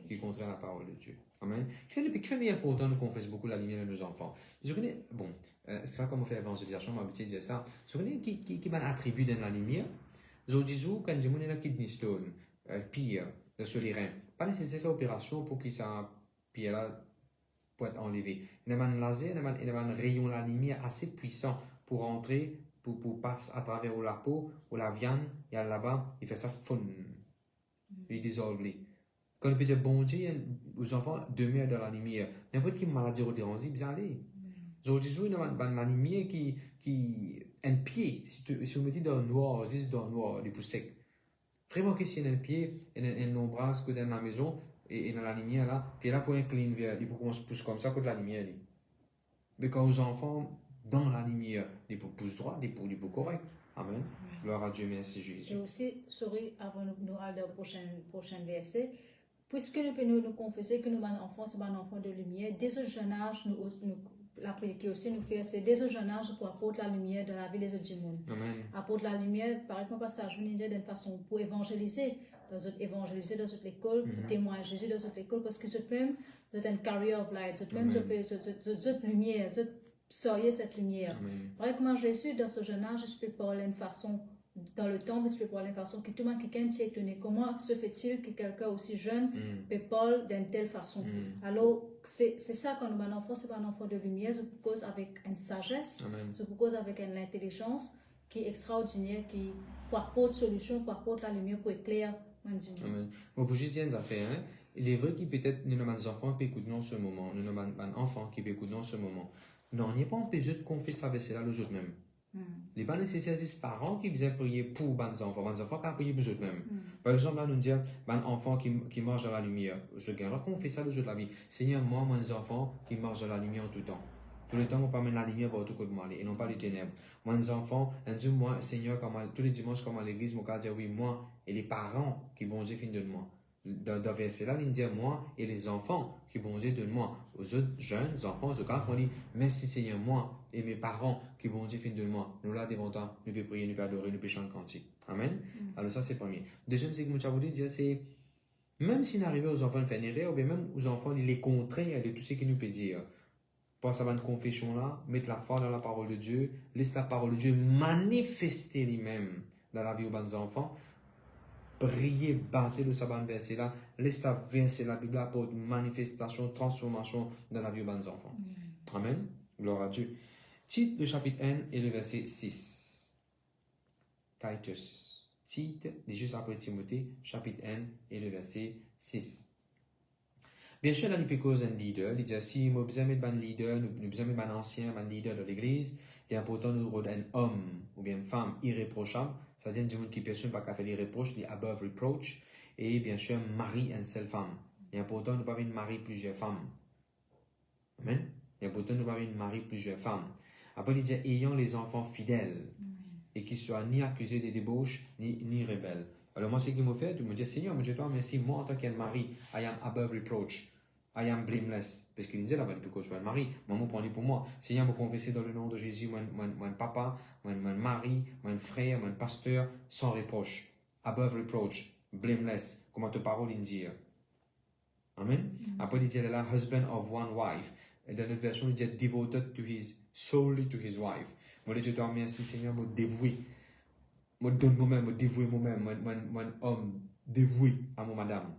Qui contraint la parole de Dieu. Amen. Qui fait important de confesser beaucoup la lumière de nos enfants. Je connais, bon, c'est ça comme on fait évangélisation, on m'a habitué de dire ça. Je connais qui m'a attribué dans la lumière. Je dis, quand j'ai mon kidney stone, pire, sur les reins, pas nécessaire de faire opération pour qu'il ça, pire là, pour être enlevé. Il y a un laser, il y a un rayon de la lumière assez puissant pour entrer, pour passer à travers la peau, ou la viande, il y a là-bas, il fait ça fun. Il dissolve les. Quand on peut dire bon Dieu, aux enfants demeurent dans la lumière. N'importe quelle maladie ou dérange, bien aller. Aujourd'hui, il y a la lumière qui un pied, si on me dit dans le noir, juste dans le noir, les pouces secs. Vraiment que si y a un pied, un ombrage que dans la maison, et dans la lumière là, puis là pour un clean vert, il faut qu'on se pousse comme ça contre la lumière. Mais quand aux enfants, dans la lumière, ils poussent droit, ils poussent correct. Amen. Gloire à Dieu, merci Jésus. Et aussi, avant nous aller au prochain verset, puisque nous pouvons nous confesser que nous sommes enfants, c'est un enfant de lumière, dès ce jeune âge, la prière qui aussi nous fait, c'est dès ce jeune âge pour apporter la lumière dans la vie des autres du monde. Amen. Apporter la lumière, par exemple, passage, je veux d'une façon pour évangéliser dans notre école, pour témoigner Jésus dans notre école, parce que c'est même une carrière of light, c'est même cette lumière, sortir cette lumière. Par exemple, Jésus, dans ce jeune âge, je peux parler d'une façon, dans le temps, je peux parler d'une façon qui tout le monde quelqu'un s'est étonné. Comment se fait-il que quelqu'un aussi jeune peut parler d'une telle façon? Alors, c'est ça quand on a un enfant, c'est pas un enfant de lumière, je propose avec une sagesse, je propose avec une intelligence qui est extraordinaire, qui apporte solution, qui apporte la lumière pour éclairer. Amen. Bon, pour juste dire une affaire, hein, il est vrai qu'il peut-être, nous avons des enfants qui écoutent en ce moment, nous avons des enfants qui écoutent en ce moment. Non, il n'y a pas empêché de confier ça avec cela le jour même. Les pas nécessaires des parents qui viennent prier pour les enfants qui ont prié pour eux mêmes. Par exemple, là, nous disons, un enfant qui marche dans la lumière, je gagne, alors qu'on fait ça le jour de la vie. Seigneur, moi, mes enfants qui marchent dans la lumière tout le temps. Tout le temps, on peut mettre la lumière pour tout côté de moi, et non pas les ténèbres. Mes enfants, un jour, moi, Seigneur, tous les dimanches, comme à l'église, mon cas dire, oui, moi, et les parents qui bon Dieu fin de moi. Dans le verset là, il dit moi et les enfants qui bon Dieu de moi. Aux autres jeunes enfants, aux autres, on dit merci Seigneur, moi et mes parents qui bon Dieu fin de moi. Nous là devant toi, nous pouvons prier, nous pouvons adorer, nous pouvons chanter cantique. Amen. Alors ça c'est le premier. Deuxième, c'est que moi, je voulais dire, c'est même s'il arrive aux enfants de faire une erreur, ou bien même aux enfants, il est contraire de tout ce qu'il nous peut dire. Pense à une confession là, mettre la foi dans la parole de Dieu, laisse la parole de Dieu manifester lui-même dans la vie aux enfants. Prier, basé de ce verset là, laisse verser la Bible pour une manifestation, transformation dans la vie de nos enfants. Amen. Gloire à Dieu. Titre du chapitre 1 et le verset 6. Titus. Titre, juste après Timothée, chapitre 1 et le verset 6. Bien sûr, là, nous peut causer un leader. Il dit, si nous besoin mettre un leader, nous besoin mettre un ancien, un leader de l'église, il est important de nous rendre un homme ou bien une femme irréprochable. C'est-à-dire, du monde qui personne pas qu'à faire des reproches, des above reproach. Et bien sûr, mari une seule femme. Il est important de ne pas marier plusieurs femmes. Amen. Il est important de ne pas marier plusieurs femmes. Après, il dit, ayant les enfants fidèles et qui soient ni accusés de débauche, ni rebelles. Alors, moi, ce qu'il m'a fait, je me dis, Seigneur, je te remercie, moi, en tant qu'un mari, I am above reproach. I am blameless. Parce qu'il dit là, il peut que je sois un mari. Moi, je prends pour moi. Seigneur, me confesser dans le nom de Jésus, mon papa, mon mari, mon frère, mon pasteur, sans reproche. Above reproach. Blameless. Comme ta parole il dit. Amen. Après, il dit là, husband of one wife. Et dans notre version, il dit devoted to solely to his wife. Moi, je te remercie, Seigneur, me dévouer. Me donne moi-même, me dévouer moi-même, mon homme dévoué à mon madame.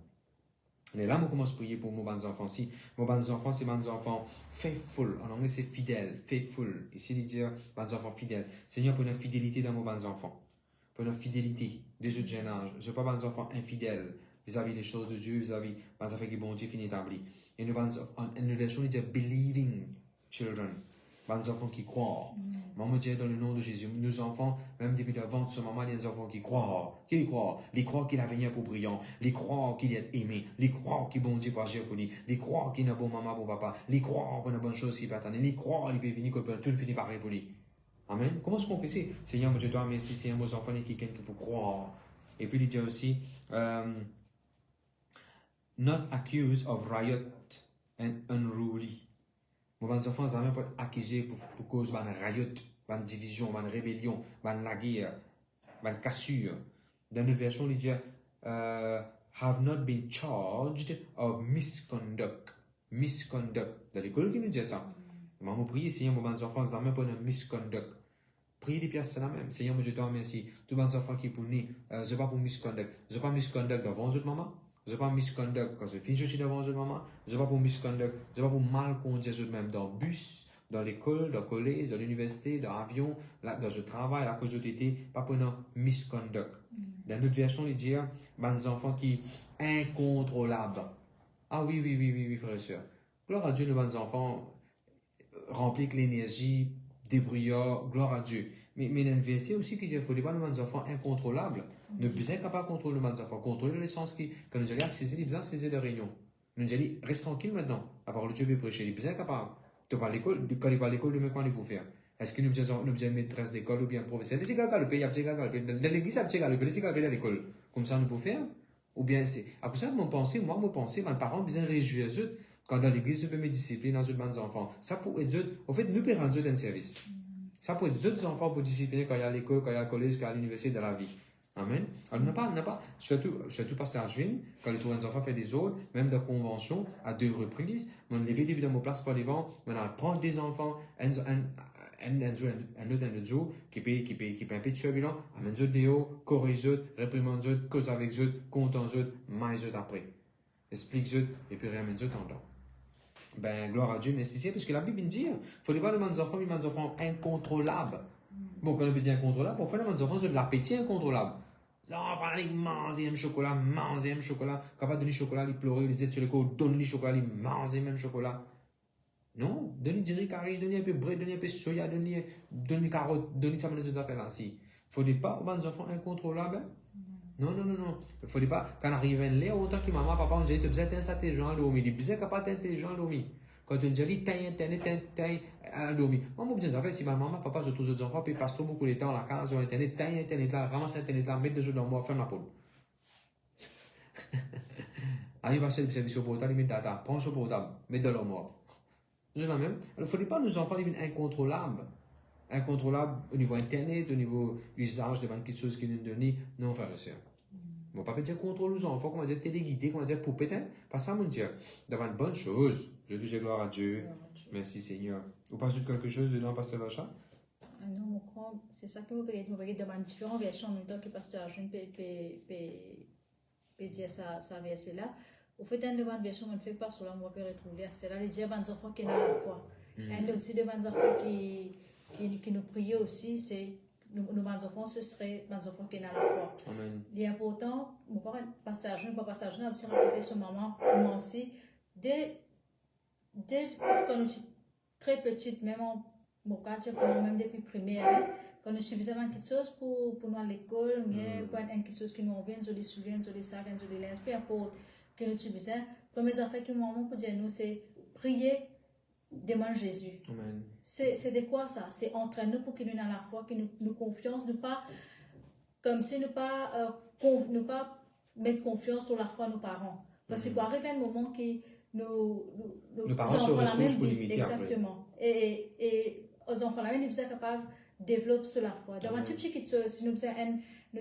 Et là, je commence à prier pour mes enfants. Si mes enfants, c'est mes enfants faithful. En anglais, c'est fidèle, faithful. Ici, il dit mes enfants fidèles. Seigneur, pour notre fidélité dans mes enfants. Pour notre fidélité des autres jeunes âges. Je ne veux pas mes enfants infidèles vis-à-vis des choses de Dieu, vis-à-vis des enfants qui bon Dieu finit établi. Et nous, en version, il dit believing children. Mes enfants qui croient. Maman dit dans le nom de Jésus, nos enfants, même depuis le ventre de ce maman, il y a des enfants qui croient. Qui croient? Les croient qu'il a venu pour brillant. Les croient qu'il est aimé. Les croient qu'il bon Dieu pour agir pour lui. Les croient qu'il a bon maman pour papa. Les croient qu'il a bonne chose qui peut attendre. Les croient qu'il peut venir que tout finit par pour lui. Amen. Comment se confesser? Seigneur, je te remercie, Seigneur, mes enfants, il y a quelqu'un qui peut croire. Et puis il dit aussi, not accused of riot and unruly. Mes enfants, jamais pas accusés pour cause de riot, de division, de rébellion, de la guerre, de cassure. Dans notre version, il dit have not been charged of misconduct. Misconduct. Dans l'école, qui nous dit ça. Maman prie, Seigneur, mes enfants, jamais pas de misconduct. Priez des pièces, c'est la même. Seigneur, je te remercie. Tous mes enfants qui sont nés, je ne suis pas pour misconduct. Je ne suis pas misconduct devant eux, maman. Je ne suis pas misconduct quand je finis je suis devant eux, maman. Je ne suis pas pour misconduct. Je ne suis pas pour mal conduire eux-mêmes dans le bus, dans l'école, dans le collège, dans l'université, dans l'avion, dans le travail, à cause de l'été. Pas pour un misconduct. Dans notre version, il dit, mes enfants qui sont incontrôlables. Ah oui, frère et soeur. Gloire à Dieu, nos enfants remplis de l'énergie, débrouillards, gloire à Dieu. Mais dans le verset aussi, qu'il ne faut pas nos enfants incontrôlables. Ne besoin pas contrôler nos enfants. Contrôler le sens qui, quand nous allons saisir, il besoin saisir de réunion. Nous allons reste tranquille maintenant. La parole de Dieu veut prêcher. Il besoin capable. Tu parles à l'école, quand il parle à l'école, de quoi il faut faire? Est-ce que nous besoin maîtresse d'école ou bien professeur? Les écoles, le pays, il y a dans l'église, il y a les écoles, à l'école. Comme ça, nous pouvons faire? Ou bien c'est, après ça, mon pensée, mes parents, besoin réjouir eux. Quand dans l'église, je peux me discipliner dans les enfants. Ça pour être en fait, nous pouvons rendre un service. Ça pour être autres enfants pour discipliner quand il y a l'école, quand il y a le collège, quand il y a l'université de la vie. Amen. Alors, n'a pas, surtout pasteur Ashwin, quand les enfants font des autres, même dans la convention, à 2 reprises, on levé des dans mon place par devant, on a prendre des enfants, un autre jour, qui peut un peu de turbulent, amène eux des hauts, corrige eux, réprimande eux, cause avec eux, content eux, mais eux après. Explique eux, et puis ramène eux en dedans. Ben, gloire à Dieu, mais c'est parce que la Bible dit, il ne faut pas demander aux enfants, mais aux enfants incontrôlables. Bon, quand on appétit incontrôlable, on fait nos enfants de l'appétit incontrôlable. Les enfants, ils mangent même chocolat, capable de donner chocolat, ils pleurent, ils étaient sur le corps, donne-lui chocolat, ils mangent même chocolat. Non, donne-lui du riz carré, donne-lui un peu de bread, donne-lui un peu de soya, donne-lui carotte, donne-lui ça, de affaires là. Si. Faut pas, aux enfants incontrôlables. Non. Faut pas, quand on arrive à l'air, autant que maman, papa, on dit, tu besoin d'être intelligent à dormir. Il besoin capable d'être intelligent à dormir. Quand on dit, t'es à dormir. Moi, je dis, si ma maman, papa, je trouve les enfants, puis ils passent trop beaucoup de temps à la case, sur Internet, Internet là, ramasse Internet là, mettre des jeux dans moi, ferme la poule. Allez, passer le service au portable, il met data, prends sur portable, mets de l'homme. C'est la même. Alors, il ne faudrait pas nos enfants deviennent incontrôlables. Incontrôlables au niveau Internet, au niveau usage de quelque chose qui nous donne. Non, frère et sœur. On ne va pas dire contrôle aux enfants, qu'on va dire téléguidé, qu'on va dire poupée. Pas ça, mon Dieu. D'avoir une bonne chose. Je dis gloire à Dieu. Merci Seigneur. Vous pensez de quelque chose dedans, Pasteur Vacha? Non, c'est ça que vous pouvez dans différentes versions en même temps que Pasteur Arjun peut dire ça verset là. Au fait, dans une version, on ne fait pas cela, on peut retrouver. C'est là, les dire aux enfants qui ont la foi. Et aussi, des enfants qui nous prient aussi, c'est nos enfants, ce serait des enfants qui ont la foi. Amen. Il est important, mon père, Pasteur Arjun, a aussi raconté ce moment, moi aussi, dès quand je suis très petite, même mon cas, même depuis primaire, quand nous suffisamment quelque chose pour nous à l'école, mais pour quelque chose qui nous revient, sur les souliers, sur les sacs, sur les lenses, peu importe, que nous suffisamment. Première affaire que maman peut dire nous, c'est prier, demander Jésus. Amen. C'est de quoi ça? C'est entraîner nous pour que nous ayons la foi, que nous confiance, ne pas, comme si ne pas mettre confiance sur la foi de nos parents. Parce qu'il peut arriver un moment qui nos parents se ressourcent pour limiter. Exactement. Et aux enfants là, nous sommes capables de développer sur la foi. Dans un petit chose, si nous avons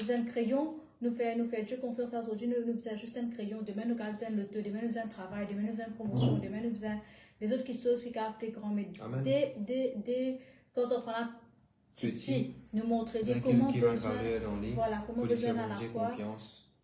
un crayon, nous faisons Dieu confiance à aujourd'hui, nous avons juste un crayon, demain nous avons besoin de l'auto, demain nous avons un travail, demain nous avons une promotion, demain nous avons les autres choses qui sont plus grands. Mais dès quand les enfants là, petits, nous montrer comment besoin à la foi.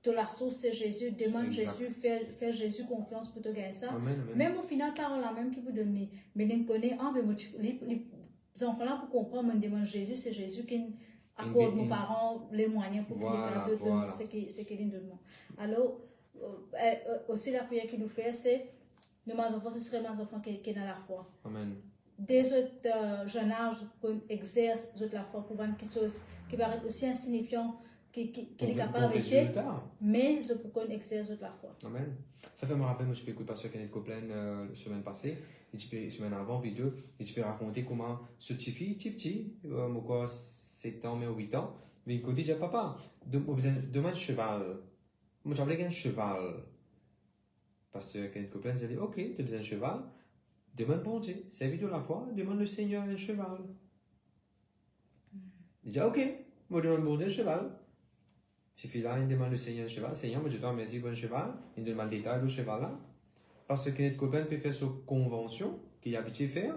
De la source, c'est Jésus, demande Jésus, fais Jésus confiance pour te gagner ça. Amen. Même au final, parole la même qui vous donne. Mais nous connaissons, les enfants là, pour comprendre, on demande Jésus, c'est Jésus qui accorde aux parents les moyens pour faire ce qu'il nous donne. Alors, aussi la prière qu'il nous fait, c'est nos enfants, ce serait nos enfants qui ont la foi. Amen. Des autres jeunes âges qu'on exerce la foi pour voir quelque chose qui va être aussi insignifiant. Qui est capable d'arrêter, mais je peux qu'on exerce la foi. Amen. Ça fait me rappeler, moi je peux écouter Pasteur Kenneth Copeland la semaine passée, la semaine avant, puis deux, et tu peux raconter comment ce petit fille, petit, moi 7 ans, mais 8 ans, mais il dit, papa, demande cheval. Moi j'avais un cheval. Pasteur Kenneth Copeland, j'ai dit, ok, tu as besoin d'un cheval, demande bon Dieu, servis de la foi, demande le Seigneur un cheval. Il dit, ok, moi demande bon Dieu un cheval. Si là, il demande le Seigneur un cheval, Seigneur, je dois merci pour un cheval, il demande le détail du cheval là. Parce que Kenneth Copeland peut faire cette convention qu'il a habitué faire,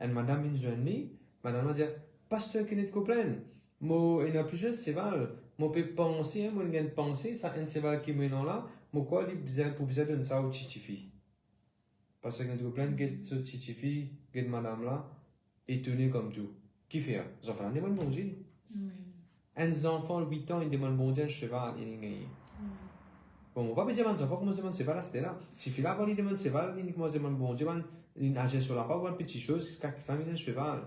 et madame une journée, madame a dit, Pasteur Kenneth Copeland, moi, il y a plusieurs chevals, moi, je peux penser, moi, je peux penser, ça, un cheval qui est là, moi, quoi, il besoin pour besoin de ça au titifi. Parce que Kenneth Copeland, ce titifi, madame là, étonné comme tout. Qui fait? Les enfants, ils demandent bon Dieu. Un enfant de 8 ans, il demande bon Dieu un cheval, il gagne. Bon, on va pas dire aux enfants comment se demande cheval à ce là. Si il avant il demande cheval, il commence à demander bon Dieu, il nage sur la foi, ou une petite chose, c'est ça vient un cheval.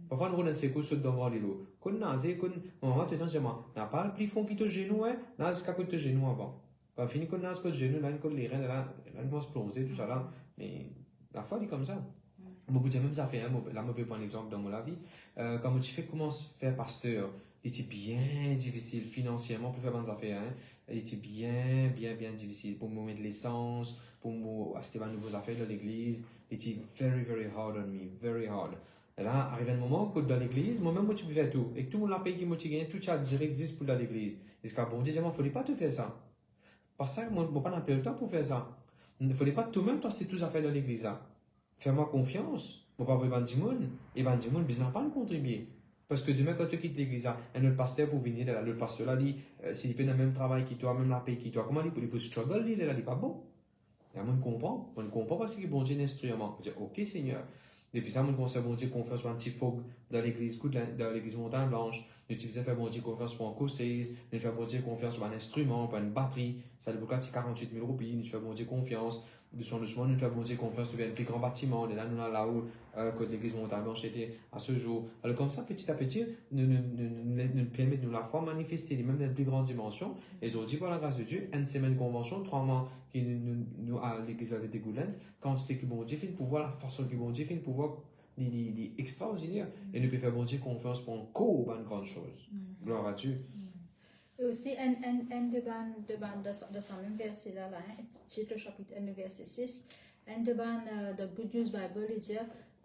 Parfois, on regarde ces courses devant les lots. Quand on nage, quand maman te dit, n'a pas le plus fond qui te genou, nage qu'à côté de genou avant. Quand on finit qu'on nage côté genou, là, quand les reins, là, ils vont se plonger, tout ça là. Mais la foi, elle est comme ça. Beaucoup de même ça fait, là, je peux prendre un exemple dans mon vie. Quand tu fais commence à faire pasteur, il était bien difficile financièrement pour faire bonnes affaires. Il était bien difficile pour me mettre l'essence, pour me acheter de nouvelles affaires dans l'église. Il était very hard on me, very hard. Et là, arrive un moment que dans l'église, moi-même, moi, tu peux faire tout. Et que tout le monde l'a payé qui m'a gagné, tout ça existe pour dans l'église. Et ce qu'il bon Dieu, il ne fallait pas tout faire ça. Parce que moi, je n'ai pas le temps pour faire ça. Il ne fallait pas tout même toi, c'est tout à faire dans l'église. Fais-moi confiance. Je ne vais pas voir Bandimoun. Et Bandimoun, ils n'ont pas à contribuer. Parce que demain, quand tu quittes l'église, un autre pasteur pour venir, l'autre pasteur là, s'il fait le même travail que toi, même la paye que toi, comment il peut struggle, il n'est pas bon. Et moi, je comprends. On comprend parce que bon Dieu est un instrument. Je dis, ok, Seigneur. Depuis ça, on commence à faire bon Dieu confiance pour un petit fougue dans l'église dans l'église Montagne Blanche. Nous utilisons faire bon Dieu confiance pour un cossaise. Nous faisons bon Dieu confiance pour un instrument, pour une batterie. Ça nous coûte 48 000 roupies. Nous faisons bon Dieu confiance. Doucement, nous faisons bon Dieu confiance pour un plus grand bâtiment. On est là, nous là-haut, quand l'église Montagne Blanche était à ce jour. Alors comme ça, petit à petit, nous permettons de la foi manifester, même dans une plus grande dimension. Et aujourd'hui, par la grâce de Dieu, une semaine de convention, 3 mois qui nous à l'église de Dégoulens, quand c'était que bon Dieu fait le pouvoir, la façon que bon Dieu fait le pouvoir, il est extraordinaire. Et nous pouvons faire bon Dieu confiance pour encore une grande chose. Gloire à Dieu. Et aussi, de ce même verset-là, titre chapitre 1, verset 6, de Good News Bible, il dit,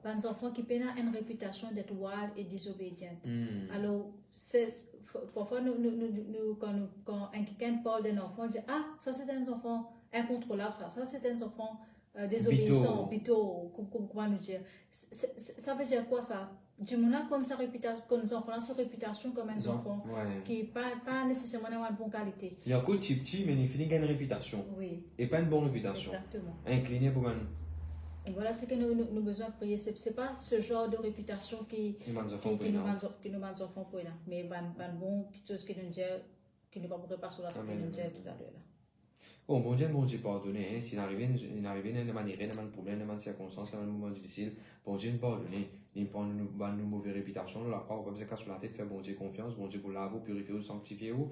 les enfants qui peinent une réputation d'être wild et désobédients. Alors, parfois, quand quelqu'un parle d'un enfant, il dit, ah, ça c'est un enfant incontrôlable, ça c'est un enfant désobéissant, bito, comment nous dire. Ça veut dire quoi ça? Du moment qu'on a sa réputation comme un enfant qui n'est pas nécessairement de bonne qualité. Il y a un coup petit, mais il finit une réputation. Oui. Et pas une bonne réputation. Exactement. Incliné pour un. Et voilà ce que nous avons besoin de prier. Ce n'est pas ce genre de réputation qui nous met enfants pour là. Mais une bonne chose que nous disons, qui ne va pas sur la ce que nous disons tout à l'heure. Oh, bon Dieu, pardonner. S'il arrive dans une manière, dans un problème, dans une circonstance, dans un moment difficile, bon Dieu, pardonner. Il prend une mauvaise réputation, on la prend, on va se casser sur la tête, faire bon Dieu confiance, bon Dieu pour laver, purifier, sanctifier, ou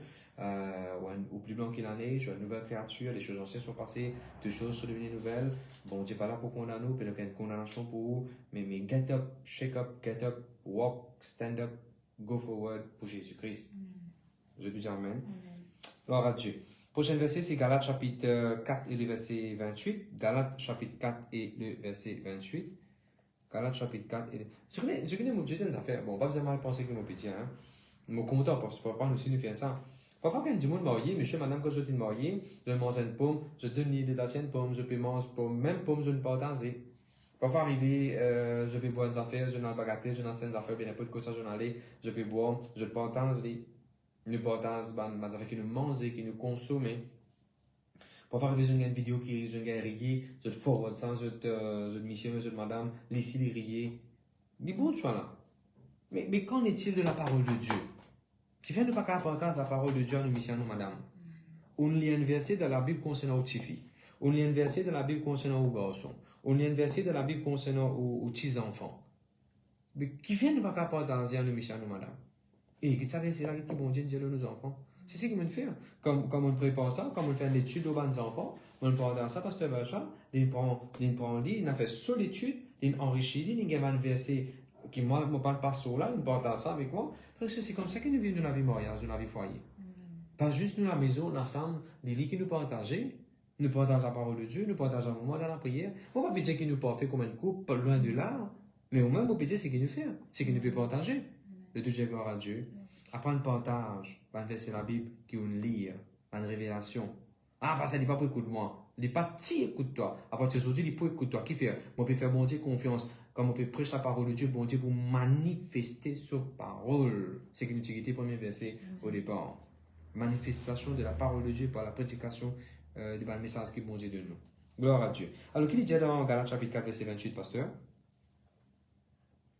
plus blanc qu'il en est, une nouvelle créature, les choses anciennes sont passées, des choses sont devenues nouvelles, bon Dieu pas là pour condamner nous, puis il y a une condamnation pour vous, mais get up, shake up, get up, walk, stand up, go forward pour Jésus-Christ. Je peux dire Amen. Gloire à Dieu. Prochain verset, c'est Galates chapitre 4 et le verset 28. Galates chapitre 4 et le verset 28. Galates chapitre 4 et... Je connais mon Dieu des affaires. Bon, pas besoin de mal penser que mon petit, hein. Mon content, parce que papa nous aussi nous fait ça. Parfois, quand il dit monde marié, monsieur, madame, quand je suis marié, je mange une pomme, je donne l'idée de la tienne pomme, je peux manger pomme, même pomme, je ne peux pas danser. Parfois, arrivé, je peux boire des affaires, je n'ai pas gâté, je n'ai pas des affaires, bien n'importe quoi, ça, je n'en ai, je peux boire, je ne peux pas danser. Nous portons des affaires qui nous mangent, qui nous consomment. Parfois, il y a une vidéo qui est une riguée, je te forward ça, je te monsieur, je te madame, laissez les riguer. Mais bon, tu vois là. Mais qu'en est-il de la parole de Dieu? Qui fait ne pas qu'apporter la parole de Dieu à nous, monsieur, nous, madame? On lit un verset de la Bible concernant aux petites filles. On lit un verset de la Bible concernant aux garçons. On lit un verset de la Bible concernant aux petits enfants. Mais qui fait ne pas qu'apporter à nous, monsieur, nous, madame? Et qui savait, c'est là qui bon Dieu dit nos enfants. C'est ce qu'il me fait. Comme on prépare ça, comme on fait une étude aux bons enfants, on prend dans ça, pasteur Bacha, il prend, il a fait solitude, il enrichit, il a un verset qui, moi, ne parle pas sur là, il porte dans ça avec moi, parce que c'est comme ça que nous vivons de la vie mariage, de la vie foyer. Pas juste nous, la maison, l'ensemble, les lits que nous partageons, nous partageons la parole de Dieu, nous partageons un moment dans la prière. On va pas dire qu'il nous pas fait comme un couple, loin de là, mais au moins, on peut dire ce qu'il nous fait, ce qu'il nous peut partager. Le Dieu, gloire à Dieu. Après un partage, un verset de la Bible qui on lit, une révélation. Ah, parce que ça dit pas pour écouter moi. Il dit pas ti écoute toi. À partir d'aujourd'hui, il dit pour écoute toi. Qui fait? On peut faire bon Dieu confiance. Comme on peut prêcher la parole de Dieu, bon Dieu pour manifester sa parole. C'est qui nous dit le premier verset au départ. Manifestation de la parole de Dieu par la prédication du message qui bon Dieu de nous. Gloire à Dieu. Alors, qu'il dit dans Galates chapitre 4, verset 28, pasteur?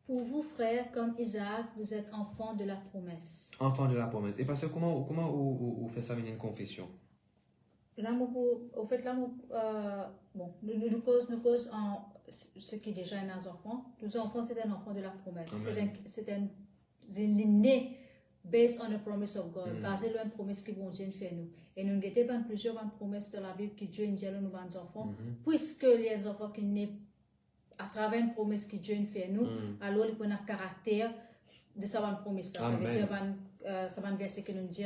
Pour vous, frères, comme Isaac, vous êtes enfants de la promesse. Enfants de la promesse. Et pasteur, comment vous faites ça, une confession? Là, au fait, là, bon, nous cause en ce qui est déjà un enfant. Nos enfants, c'est un enfant de la promesse. C'est un né based on the promise of God. Basé sur une promesse que bon Dieu fait nous. Et nous avons plusieurs promesses de la Bible que Dieu dit à nous, nos enfants, puisque les enfants qui naissent à travers une promesse que Dieu fait nous, alors il prend un caractère de sa promesse. Ça veut dire ça va un verset que nous dit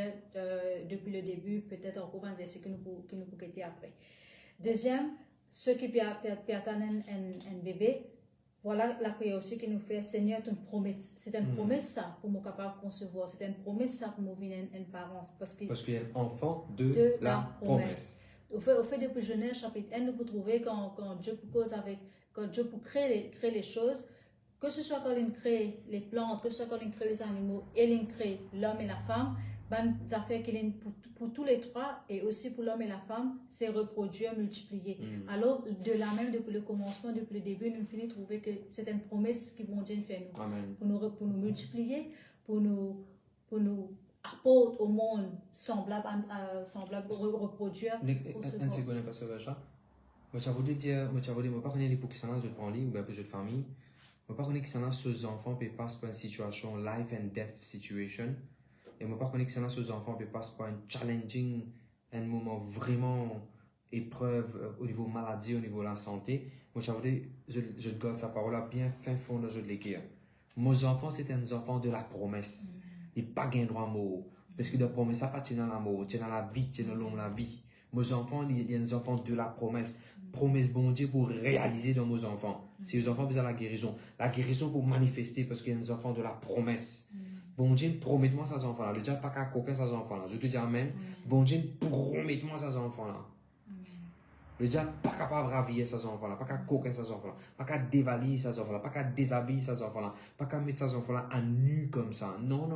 depuis le début, peut-être encore un verset que nous pouvons quitter après. Deuxième, ceux qui attendent un bébé, voilà la prière aussi que nous fait, Seigneur, ton promesse. C'est une promesse ça pour nous capable de concevoir. C'est une promesse ça pour nous venir un parent. Parce qu'il y a un enfant de la promesse. Au fait depuis Genèse chapitre 1, nous pouvons trouver quand Dieu cause avec, quand Dieu peut créer les choses, que ce soit quand il crée les plantes, que ce soit quand il crée les animaux, et il crée l'homme et la femme, bonne affaire qu'il est pour tous les trois, et aussi pour l'homme et la femme, c'est reproduire, multiplier. Alors, de là même, depuis le commencement, depuis le début, nous finissons de trouver que c'est une promesse qui vont Dieu fait nous. Amen. Pour nous multiplier, pour nous apporter au monde semblable reproduire. Un second, pasteur Vacha. Moi, je voulais dire, moi, pas connaître les pour qui s'en a, je prends livre, ou bien pour de famille. Moi, pas connaître qui s'en a, ces enfants, puis passent par une situation, life and death situation. Et moi, pas connaître qui s'en a, ces enfants, puis passent par un challenging, un moment vraiment épreuve au niveau maladie, au niveau de la santé. Moi, je garde sa parole là bien fin fond de de l'équerre. Mes enfants, c'était des enfants de la promesse. Ils n'ont pas gain droit à mot. Parce que la promesse, ça pas dans l'amour, c'est dans la vie, c'est dans l'homme la vie. Mes enfants, il y a des enfants de la promesse. Promesse bon Dieu pour réaliser dans nos enfants. Si les enfants besoin de la guérison pour manifester parce qu'il y a des enfants de la promesse. Bon Dieu, promets-moi ces enfants-là. Le diable pas qu'à coquer ces enfants-là. Je te dis amen. Bon Dieu, promets-moi ces enfants-là. Le diable pas capable de ravir ces enfants-là, pas qu'à coquer ces enfants-là, pas qu'à dévalier ces enfants-là, pas qu'à déshabiller ces enfants-là, pas qu'à mettre ces enfants-là à nu comme ça. Non.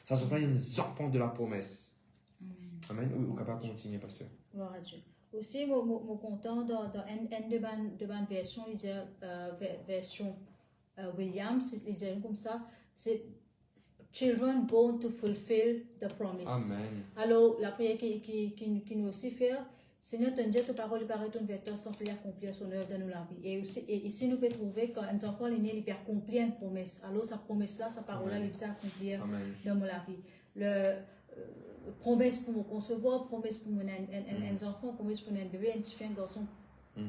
Ces enfants-là, il y a des enfants de la promesse. Amen. Ou capable de continuer, pasteur. Gloire à Dieu. Aussi, je suis content dans une de bonnes versions, il dit version Williams, il dit comme ça, c'est Children born to fulfill the promise. Amen. Alors, la prière qui nous aussi fait, Seigneur, ton Dieu, ta parole paraît ton vecteur sans qu'il accomplir son œuvre dans nos la vie. Et ici, nous pouvons trouver quand un enfant est né, il peut accomplir une promesse. Alors, sa promesse-là, sa parole-là, il peut accomplir dans la vie. Promesse pour me concevoir, promesse pour un enfant, promesse pour un bébé, un petit garçon,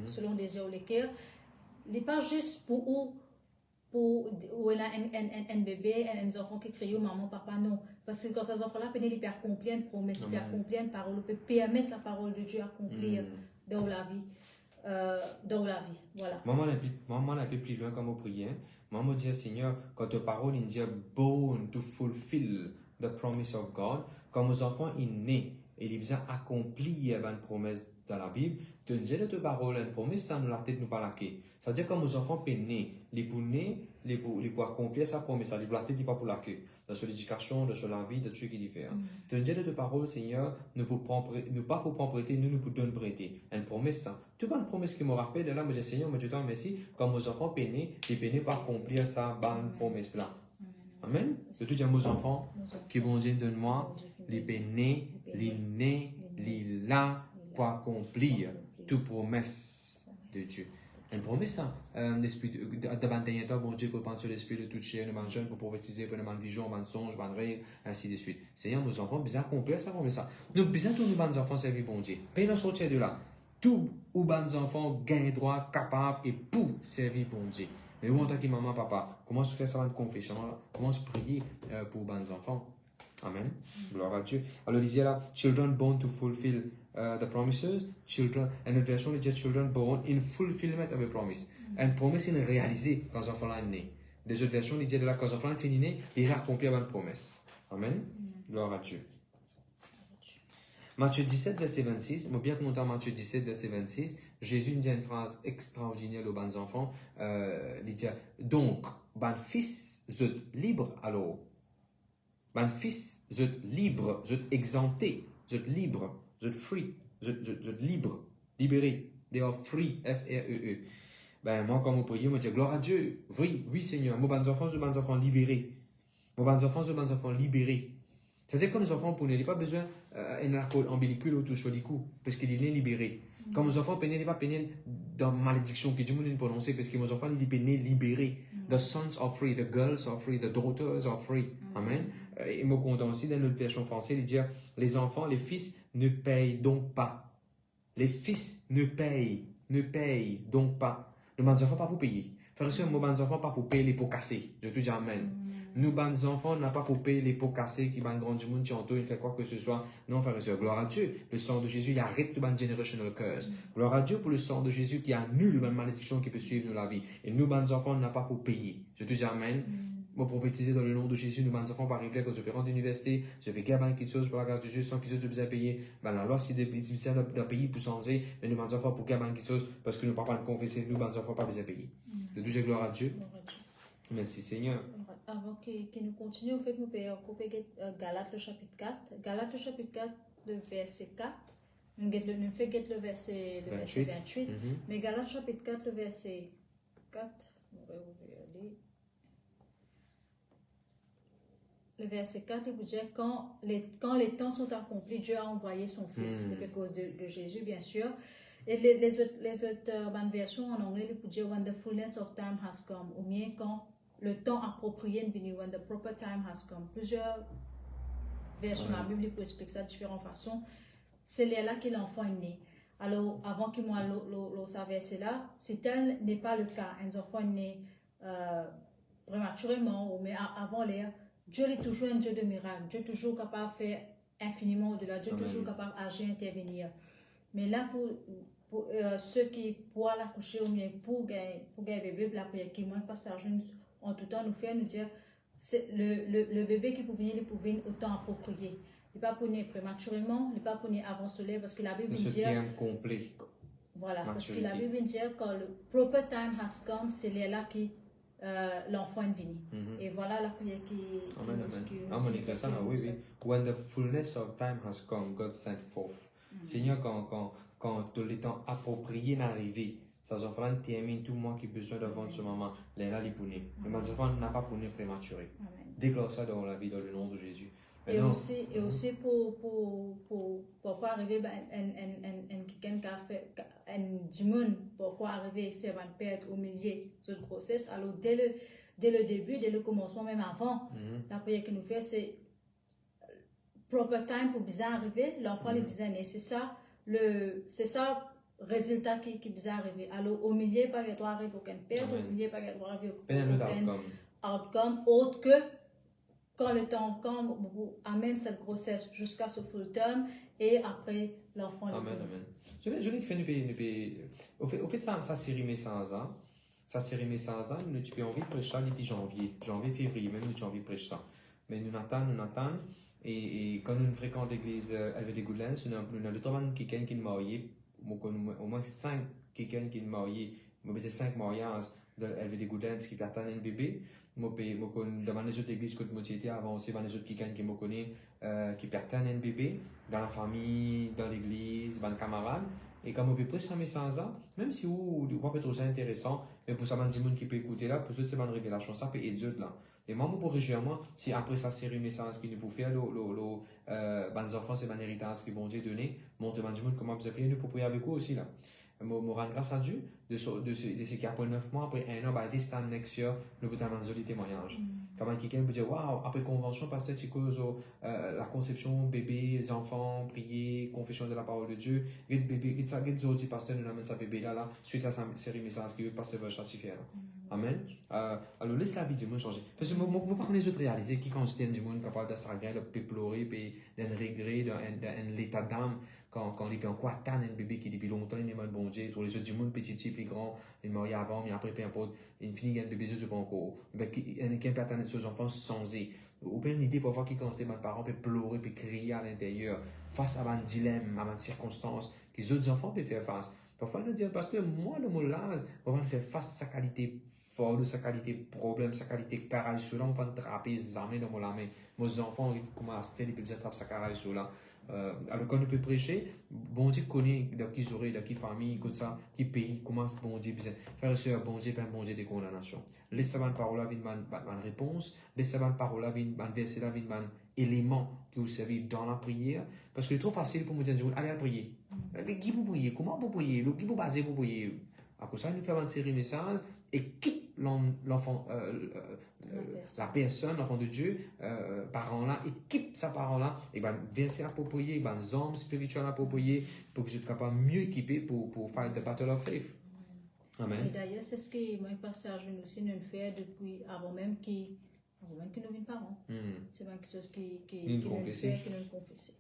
selon des yeux ou les cœurs. Il n'est pas juste pour un bébé, un enfant qui crie maman, papa, non. Parce que quand ces enfants-là, ils peuvent accomplir une promesse, ils peuvent accomplir une parole, ils peuvent permettre la parole de Dieu accomplir dans la vie. Voilà. Maman un peu plus loin comme au prière. Maman dit, Seigneur, quand ta parole, il dit, born to fulfill the promise of God. Quand nos enfants sont nés et ils ont accompli une promesse dans la Bible, tu dis de ta parole, une promesse, ça nous la tête nous pas laquer. Ça veut dire que quand nos enfants sont nés, les pour accomplir sa promesse, les la tête pas pour laquer. Dans l'éducation, dans la vie, dans ce qui est différent. Tu dis de ta parole, Seigneur, nous pas pour prendre prêter, nous pour donner prêter. Une promesse, ça. Tu vois une promesse qui me rappelle, là, moi, je dis, Seigneur, moi, je te remercie, quand nos enfants sont nés, ils peuvent pas accomplir sa bonne promesse là. Amen. Je te dis à mes enfants, qui vont dire, donne-moi, les bénis, les nés, les là, pour accomplir toute promesse de Dieu. Une promesse, ça. L'esprit de dernier temps, bon Dieu, pour penser l'esprit de toute chair, de man jeune, pour prophétiser, pour man vision, man songe, man rêve, ainsi de suite. Seigneur, nos enfants, bien accomplir ça promesse ça. Nous, bien tous nos enfants servir bon Dieu. Puis nous sortir de là. Tous nos enfants gagnent droit, capables et pour servir bon Dieu. Mais où en tant que maman, papa, comment se faire ça une confession, comment se prier pour les enfants. Amen. Gloire à Dieu. Alors, il disait là, children born to fulfill the promises, children, and une version, il dit children born in fulfillment of a promise. Une promesse est réalisée quand l'enfant est né. Des autres versions, il dit là, quand l'enfant est né, il accomplit une promesse. Amen. Gloire à Dieu. Matthieu 17, verset 26, je suis bien content, Matthieu 17, verset 26, Jésus dit une phrase extraordinaire aux bons enfants, il dit, donc, ben fils, vous êtes libre alors. Ben fils, vous êtes libre, vous êtes exempté, vous êtes libre, vous êtes free, vous êtes libre, libéré. They are free, F-R-E-E. Ben moi, quand je prie, je me dis, gloire à Dieu, oui Seigneur, mes bons enfants, je suis bons enfants libérés. Mes bons enfants, je suis bons enfants libérés. C'est-à-dire que les enfants, pour n'aient pas besoin d'un accord ombilicule ou tout sur les coups, parce qu'il est libéré. Comme les enfants, ils pas pénés dans malédiction que Dieu nous prononcer, parce que les enfants, ils sont libérés. The sons are free, the girls are free, the daughters are free. Amen. Et moi, content aussi, dans notre version française, il dit, les enfants, les fils ne payent donc pas. Les fils ne payent donc pas. Nos enfants, pas pour payer. Frère et sœur, nos enfants, pas pour payer les pots cassés. Je te dis amen. Nous, bons enfants, n'a pas pour payer les pots cassés qui van grand du monde, chanto, il fait quoi que ce soit. Non, frère et sœur, gloire à Dieu. Le sang de Jésus, il arrête tout ban generational curse. Gloire à Dieu pour le sang de Jésus qui annule la malédiction qui peut suivre nous la vie. Et nous, bons enfants, n'a pas pour payer. Je te dis amen. Moi, prophétiser dans le nom de Jésus, nous, bons enfants, par exemple, quand je peux rentrer à l'université, je peux gagner quelque chose pour la grâce de Dieu sans qu'ils aient besoin de payer. Ben, la loi, c'est de payer pour changer, mais nous, bons enfants, pour gagner quelque chose, parce que nous, papa, nous confesser, nous, bons enfants, pas besoin de payer. De Dieu, gloire à Dieu. Merci Seigneur. Avant qu'il nous continue, au fait, nous pouvons couper Galates le chapitre 4. Galates le chapitre 4, le verset 4. Nous fait le verset 28. Mais Galates chapitre 4, le verset 4. Le verset 4, il vous dit quand les temps sont accomplis, Dieu a envoyé son Fils, à cause de Jésus, bien sûr. Et les autres versions en anglais, il vous dit when the fullness of time has come, ou bien quand le temps approprié est venu, when the proper time has come. Plusieurs versions de la Bible pour expliquer ça de différentes façons. C'est là que l'enfant est né. Alors, avant que moi le verset là, si tel n'est pas le cas, un enfant est né prématurément, mais avant l'air, Dieu est toujours un Dieu de miracles. Dieu est toujours capable de faire infiniment au-delà. Dieu est toujours capable d'agir, intervenir. Mais là, pour ceux qui pourraient l'accoucher, ou bien pour gagner bébé, la prière qui manque, parce que en tout temps, nous fait nous dire c'est le bébé qui peut venir au temps approprié. Il n'est pas pour naître prématurément, il n'est pas pour naître avant soleil, parce que la Bible dit. C'est un complet. Voilà, parce que la Bible dit quand le proper time has come, c'est là qui l'enfant est venu. Et voilà la prière qui Amen. Ça, oui. When the fullness of time has come, God sent forth. Seigneur, quand le temps approprié est arrivé, ces enfants terminent tout le monde qui a besoin de vendre ce moment. Là, les pounés. Mais mes enfants n'ont pas pouné prématuré. Déclare ça dans la vie, dans le nom de Jésus. Et aussi pour parfois arriver quelqu'un qui a fait un dimanche parfois arriver faire une perte au milieu de cette grossesse. Alors dès le début, dès le commencement, même avant, la prière que nous fait c'est proper time pour bien arriver, l'enfant est bien né. C'est ça résultat qui est bien arrivé. Alors au milieu pas qu'il doit arriver aucune perte, au milieu pas qu'il doit arriver aucun outcome autre que quand le temps amène cette grossesse jusqu'à ce full term et après l'enfant est Amen. Je l'ai fait au fait ça série message nous tu peux envie de prêcher depuis janvier février même nous tu envie de prêcher ça mais nous attendons et quand nous fréquentons l'église LVD Goodlands nous avons le temps quelqu'un qui est marié au moins 5 quelqu'un qui est marié moi j'ai 5 mariages de LVD Goodlands qui permettent un bébé dans les autres églises que moi j'étais avant aussi dans les autres qui me connaissent qui permettent un bébé dans la famille dans l'église dans le camarade et quand on peut prêcher ça message même si vous pas trouver ça intéressant mais pour ça man monde qui peut écouter là pour ça c'est une révélation ça peut aider là et moi pour réjouir moi si après ça série message qui nous pour faire les enfants c'est un héritage qui vont Dieu donner montrer man monde comment vous appeler nous pour prier avec vous aussi là me rendre grâce à Dieu de ce qui après 9 mois après 1 an by this time next year nous pouvons avoir des témoignages comment quelqu'un peut dire waouh après convention pasteur cause la conception bébé les enfants prier confession de la parole de Dieu bébé ça dit pasteur nous amène sa bébé là suite à sa série message que le pasteur va certifier là amen alors laisse la vie du monde changer parce que moi pas connais les autres réaliser qui considère du monde capable de s'agréer de pleurer puis d'un regret d'un l'état d'âme quand il est en quoi attendre un bébé qui depuis longtemps il est mal bon Dieu pour les autres du monde petit plus grand il est marié avant mais après peu importe il finit un bébé de bon encore quelqu'un peut attendre ses enfants sans ou bien une idée parfois qui quand ses parents peut pleurer peut crier à l'intérieur face à un dilemme à une circonstance que les autres enfants peuvent faire face parfois nous dire parce que moi le mot lase on va faire face à sa qualité forte sa qualité problème sa qualité carré sur là on va attraper jamais dans la main mes enfants commencent à ils peuvent attraper sa carré sur là alors quand on peut prêcher bon Dieu connaît dans qui oreilles dans qui famille comme ça qui pays comment bon Dieu besoin faire ce bon Dieu pas un bon Dieu de condamnation laisse cette parole là une réponse laisse cette parole là une verset là une élément que vous savez dans la prière parce que c'est trop facile pour nous dire allez prier qui vous prier comment vous prier qui vous baser pour prier après ça nous faisons une série de messages équipe l'enfant la personne l'enfant de Dieu parent là équipe sa parent là et ben verset approprié ben hommes spirituels appropriés pour que je sois capable mieux équipé pour fight the battle of faith. Amen. Et d'ailleurs c'est ce que moi pasteur nous aussi nous fait depuis avant même que nous venions parents. C'est quelque chose qui nous fait que nous confesser.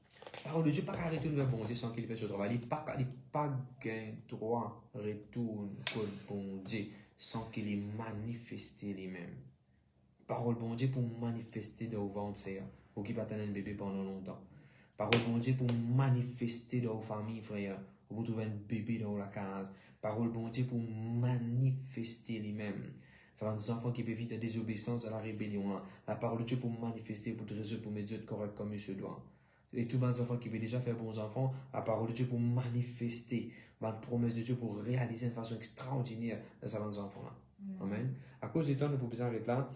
Parole de Dieu pas arrêter de bon Dieu sans qu'il fasse ce travail, il pas gain droit retourne bon Dieu sans qu'il ait manifesté lui-même. Parole bon Dieu pour manifester dans vos ventres pour qu'il pas attendre un bébé pendant longtemps. Parole bon Dieu pour manifester dans vos familles frère, vous trouvez un bébé dans la case. Parole bon Dieu pour manifester lui-même. Ça va des enfants qui peuvent vivre la désobéissance, la rébellion. Hein. La parole de Dieu pour manifester, pour te résoudre, pour méditer correct comme il se doit. Et tous les enfants qui peuvent déjà faire bons enfants, la parole de Dieu pour manifester, la promesse de Dieu pour réaliser de façon extraordinaire dans ces enfants-là. Amen. À cause du temps, nous pouvons bien arrêter là.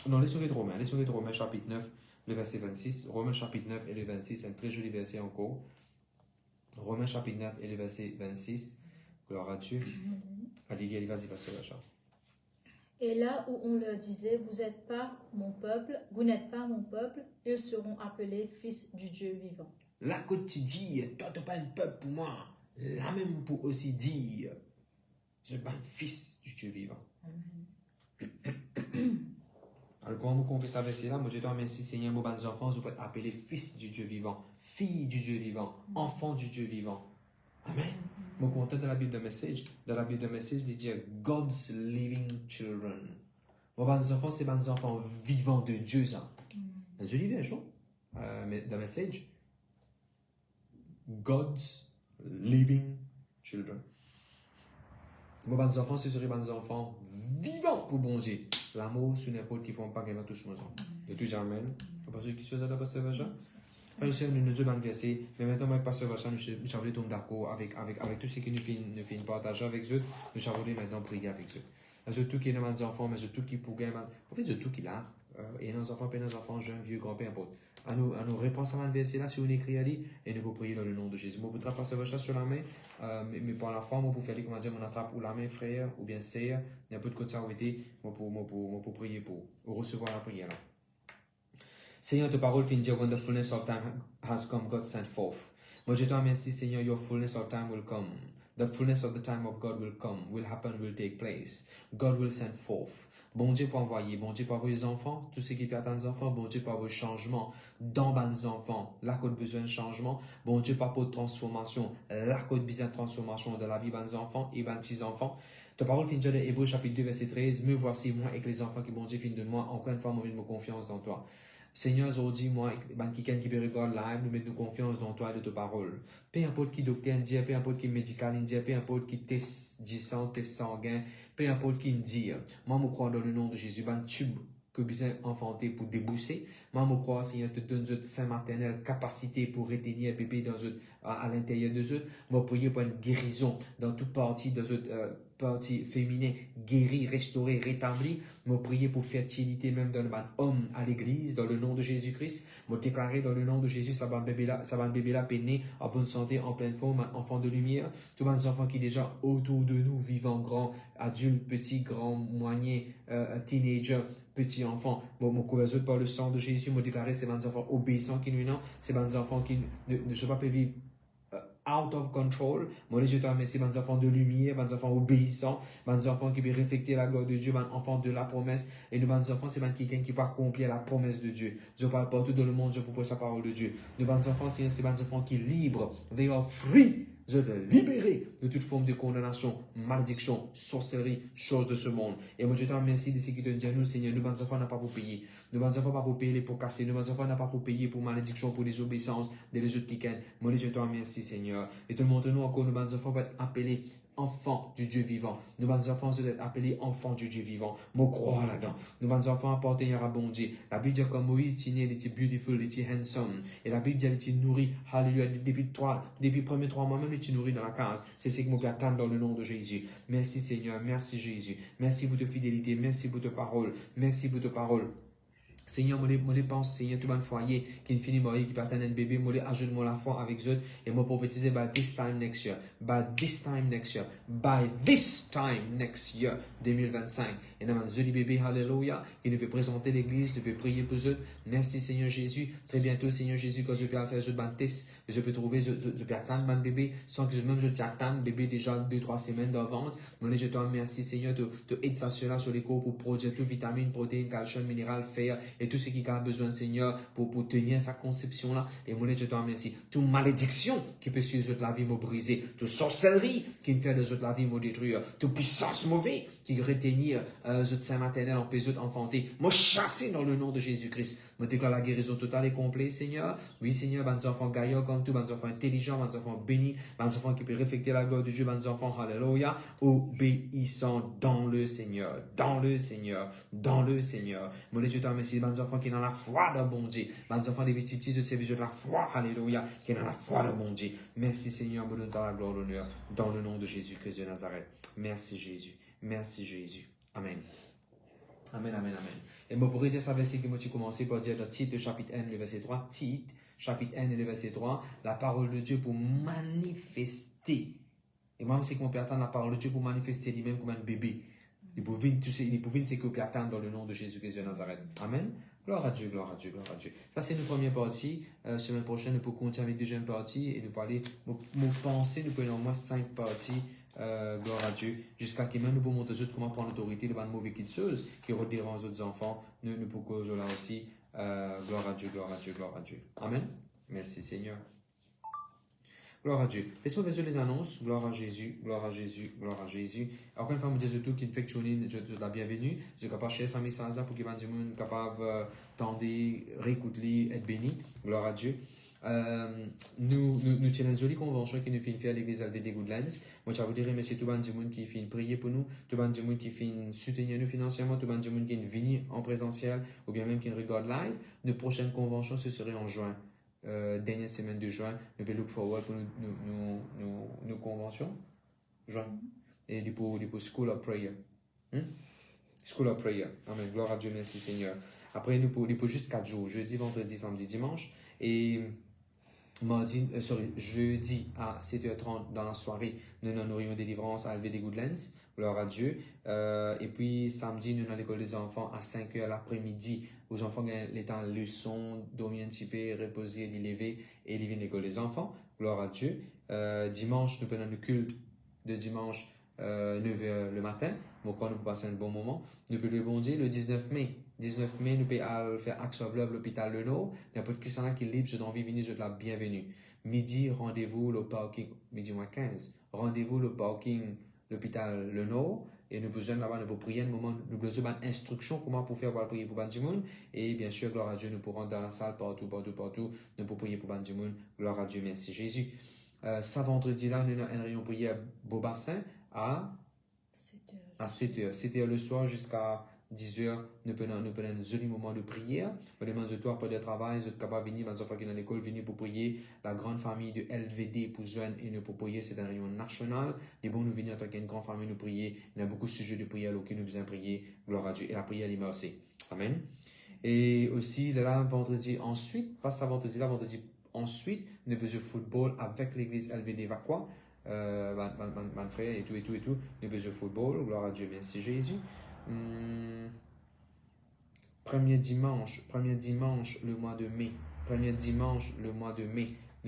Non, laissons les Romains. Laissons les Romains chapitre 9, le verset 26. Romains chapitre 9 et le 26, c'est un très joli verset encore. Romains chapitre 9 et le verset 26. Gloire à Dieu. Allez, vas-y, pasteur Vacha. Et là où on leur disait, vous n'êtes pas mon peuple, ils seront appelés fils du Dieu vivant. Là que tu dis, toi tu n'es pas un peuple pour moi, là même pour aussi dire, je suis pas un fils du Dieu vivant. Alors quand vous confessez ça verset là, moi je dois merci Seigneur, vos enfants, vous pouvez être appelés fils du Dieu vivant, fille du Dieu vivant, enfant du Dieu vivant. Amen. Je suis content de la Bible de Message. Dans la Bible de Message, il dit God's living children. Vos enfants, c'est des enfants vivants de Dieu, ça. Dans une version, de Message, God's living children. Vos enfants, c'est des enfants vivants pour bon Dieu. L'amour, sur n'importe qui font pas qu'il va tous nos enfants. Et tout, amen. Vous pensez qui chose à la pasteur Vacha? Frère et sœur, nous nous avons versé, mais maintenant, avec Pasteur Vacha, nous sommes d'accord avec tout ce que nous faisons partager avec eux. Nous avons maintenant prier avec eux. C'est tout qui est dans nos enfants, mais c'est tout qui pour gagner. En fait, c'est tout qui est là. Et nos enfants, jeunes, vieux, grands, peu importe. À nous répondre à ce verset là, si on écrit à lui, et nous pouvons prier dans le nom de Jésus. Moi, vous trappez Pasteur Vacha sur la main, mais pour la foi, moi, pour faire comment dire, mon attrape ou la main, frère, ou bien sœur, il y a un peu de côté ça, moi, pour prier, pour recevoir la prière là. Seigneur, ta parole vient dire, when the fullness of time has come, God sent forth. Moi, je te remercie, Seigneur, your fullness of time will come. The fullness of the time of God will come, will happen, will take place. God will send forth. Bon Dieu pour envoyer les enfants, tous ceux qui peuvent attendre les enfants, bon Dieu pour avoir changement dans les enfants, là qu'on a besoin de changement, bon Dieu pour transformation, là qu'on a besoin de transformation dans la vie des enfants et des petits-enfants. Ta parole finit dans Hébreux chapitre 2, verset 13, me voici moi et que les enfants qui bon Dieu finissent de moi, encore une fois, moi, je me confiance dans toi. Seigneur, aujourd'hui, moi, quelqu'un qui peut regarder live, nous mettons confiance dans toi et de ta parole. Peu importe qui docteur dit, peu importe qui médical dit, peu importe qui test disant, test sanguin, peu importe qui dit, moi, je crois dans le nom de Jésus, ben tube que besoin enfanté pour débousser. Moi, je crois, Seigneur, te donne notre sein maternel capacité pour retenir bébé à l'intérieur de eux. Moi, prier pour une guérison dans toute partie de notre partie féminine, guérie, restaurée, rétablie. Moi, prier pour fertilité même dans le homme à l'église, dans le nom de Jésus-Christ. Moi, déclarer dans le nom de Jésus, ça va un bébé là, péné, en bonne santé, en pleine forme, un enfant de lumière. Tous les enfants qui déjà autour de nous, vivant grand, adultes, petits, grands, moyens, teenagers, petits enfants. Bon, mon couverture par le sang de Jésus, moi, déclarer ces enfants obéissants qui nous n'ont, ces enfants qui ne sont pas vivre out of control. Moi, je te remercie, mes enfants de lumière, mes enfants obéissants, mes enfants qui peuvent refléter la gloire de Dieu, mes enfants de la promesse. Et nous, mes enfants, c'est quelqu'un qui peut accomplir la promesse de Dieu. Je parle partout dans le monde, je propose la parole de Dieu. Nous, mes enfants, c'est mes enfants qui sont libres. They are free. Je te libérer de toute forme de condamnation, malédiction, sorcellerie, choses de ce monde. Et moi, je te remercie de ce qui te dit à nous, Seigneur. Nous, mes enfants, n'ont pas pour payer. Nous, mes enfants, pas pour payer les pots cassés. Nous, mes enfants, n'ont pas pour payer pour malédiction, pour désobéissance, des autres qui Moi, je te remercie, Seigneur. Et te montre nous encore, nous, mes enfants, vont être appelés enfants du Dieu vivant. Nous, mes enfants, sont appelés enfants du Dieu vivant. Moi, crois là-dedans. Nous, mes enfants, appartiennent à bon Dieu. La Bible dit comme Moïse, il était beautiful, il était handsome. Et la Bible dit, il était nourri. Alléluia. Depuis les premiers 3 mois, même il était nourri dans la case. C'est ce que nous pouvons attendre dans le nom de Jésus. Merci, Seigneur. Merci, Jésus. Merci pour ta fidélité. Merci pour ta parole. Merci pour ta parole. Seigneur, moi les pense, Seigneur, tout le foyer qui finit mourir, qui partage un bébé, moi les ajoute-moi la foi avec eux et moi prophétiser by this time next year, by this time next year, by this time next year, 2025. Et dans ma joli bébé, alléluia, qui nous peut présenter l'église, nous peut prier pour eux. Merci Seigneur Jésus. Très bientôt, Seigneur Jésus, quand je peux faire ce baptême, je peux trouver, je peux attendre mon bébé, sans que même je t'attende, bébé déjà 2-3 semaines d'avant. Moi je te remercie Seigneur, tu aides ça cela sur les cours pour produire tout vitamines, protéines, calcium, minéral, fer. et tout ce qui a besoin, Seigneur, pour tenir sa conception-là. Et mon Dieu, je te remercie. Toute malédiction qui peut suivre les autres la vie, m'a brisé. Toute sorcellerie qui fait les autres la vie, m'a détruire. Toute puissance mauvaise qui retenir les autres saints maternels, en les autres enfantés. M'a chassé dans le nom de Jésus-Christ. Me déclare la guérison totale et complète, Seigneur. Oui, Seigneur, ben, enfants gaillants comme tout, ben, enfants intelligents, ben, enfants bénis, ben, enfants qui peuvent refléter la gloire de Dieu, ben, enfants, alléluia, obéissant dans le Seigneur, dans le Seigneur, dans le Seigneur. Mon Dieu, je te remercie, ben, enfants qui ont la foi de bon Dieu, ben, enfants des petits de service de la foi, alléluia, qui ont la foi de bon Dieu. Merci, Seigneur, pour nous donner la gloire, l'honneur, dans le nom de Jésus-Christ de Nazareth. Merci, Jésus. Merci, Jésus. Amen. Amen, amen, amen. Et moi, pour dire ça, verset que moi, tu commençais par dire dans Tite, chapitre 1, le verset 3, Tite, chapitre 1, le verset 3, la parole de Dieu pour manifester. Et moi, c'est qu'on peut attendre la parole de Dieu pour manifester lui-même comme un bébé. Il peut venir, ce qu'on peut attendre dans le nom de Jésus-Christ de Nazareth. Amen. Gloire à Dieu, gloire à Dieu, gloire à Dieu. Ça, c'est notre première partie. Semaine prochaine, nous pourrons continuer avec la deuxième partie et nous parler, nous penser, nous prenons au moins 5 parties. Gloire à Dieu, jusqu'à que même nous pouvons montrer comment prendre l'autorité de mauvaises choses qui rediront aux autres enfants, nous pouvons là aussi. Gloire à Dieu, gloire à Dieu, gloire à Dieu. Amen. Merci Seigneur. Gloire à Dieu. Laisse-moi faire les annonces. Gloire à Jésus, gloire à Jésus, gloire à Jésus. Encore une fois, je dis tout qui fait je la bienvenue. Je suis capable de chercher 100 000 pour que les gens soient capables d'entendre, réécouter, être bénis. Gloire à Dieu. Nous tenons une jolie convention qui nous fait faire à l'église LVD Goodlands. Moi, je vous dire remercier tout le monde qui fait prier pour nous, tout le monde qui fait soutenir nous financièrement, tout le monde qui est venu en présentiel ou bien même qui regarde live. Nos prochaines conventions, ce serait en juin. Dernière semaine de juin, nous pouvons look forward pour nos conventions. Juin. Et pour School of Prayer. School of Prayer. Amen. Gloire à Dieu, merci Seigneur. Après, nous pour juste 4 jours. Jeudi, vendredi, samedi, dimanche. Et jeudi à 7h30 dans la soirée, nous aurions délivrance à LVD Goodlands. Gloire à Dieu. Et puis samedi, nous avons l'école des enfants à 5h l'après-midi. Aux enfants, les temps leçon, dormir un petit peu, reposer, les lever et les venir l'école des enfants. Gloire à Dieu. Dimanche, nous prenons le culte de dimanche 9h le matin. Donc, nous pouvons passer un bon moment. Nous pouvons le bon Dieu le 19 mai. 19 mai, nous pouvons faire Axe of Love, l'hôpital Le Nord. N'importe qui qui est libre, je d'envie venir, je de la bienvenue. Midi, rendez-vous le parking, midi moins 15. Rendez-vous le parking, l'hôpital Le Nord. Et nous besoin là-bas, nous pouvons prier un moment, nous besoin d'une instruction comment pour faire pour prier pour Bandimoun. Et bien sûr, gloire à Dieu, nous pourrons dans la salle partout, nous pouvons prier pour Bandimoun. Gloire à Dieu, merci Jésus. Ça vendredi là, nous avons une réunion prier à Beaubassin à 7h. 7h le soir jusqu'à 10h, nous prenons un joli moment de prière. On demande de toi pour le travail, vous êtes capable de venir, mes enfants qui sont dans l'école, venir pour prier. La grande famille de LVD pour jeunes et nous pour prier, c'est un rayon national. Les bons nous venir en tant qu'une grande famille nous prier. Il y a beaucoup de sujets de prière auxquels nous besoin prier. Gloire à Dieu. Et la prière, elle est merci. Amen. Et aussi, là, vendredi ensuite, pas ça vendredi là, vendredi ensuite, nous besoin de football avec l'église LVD Vacqua. Mon frère et tout, nous besoin de football. Gloire à Dieu, merci Jésus. Premier dimanche le mois de mai. Nous avons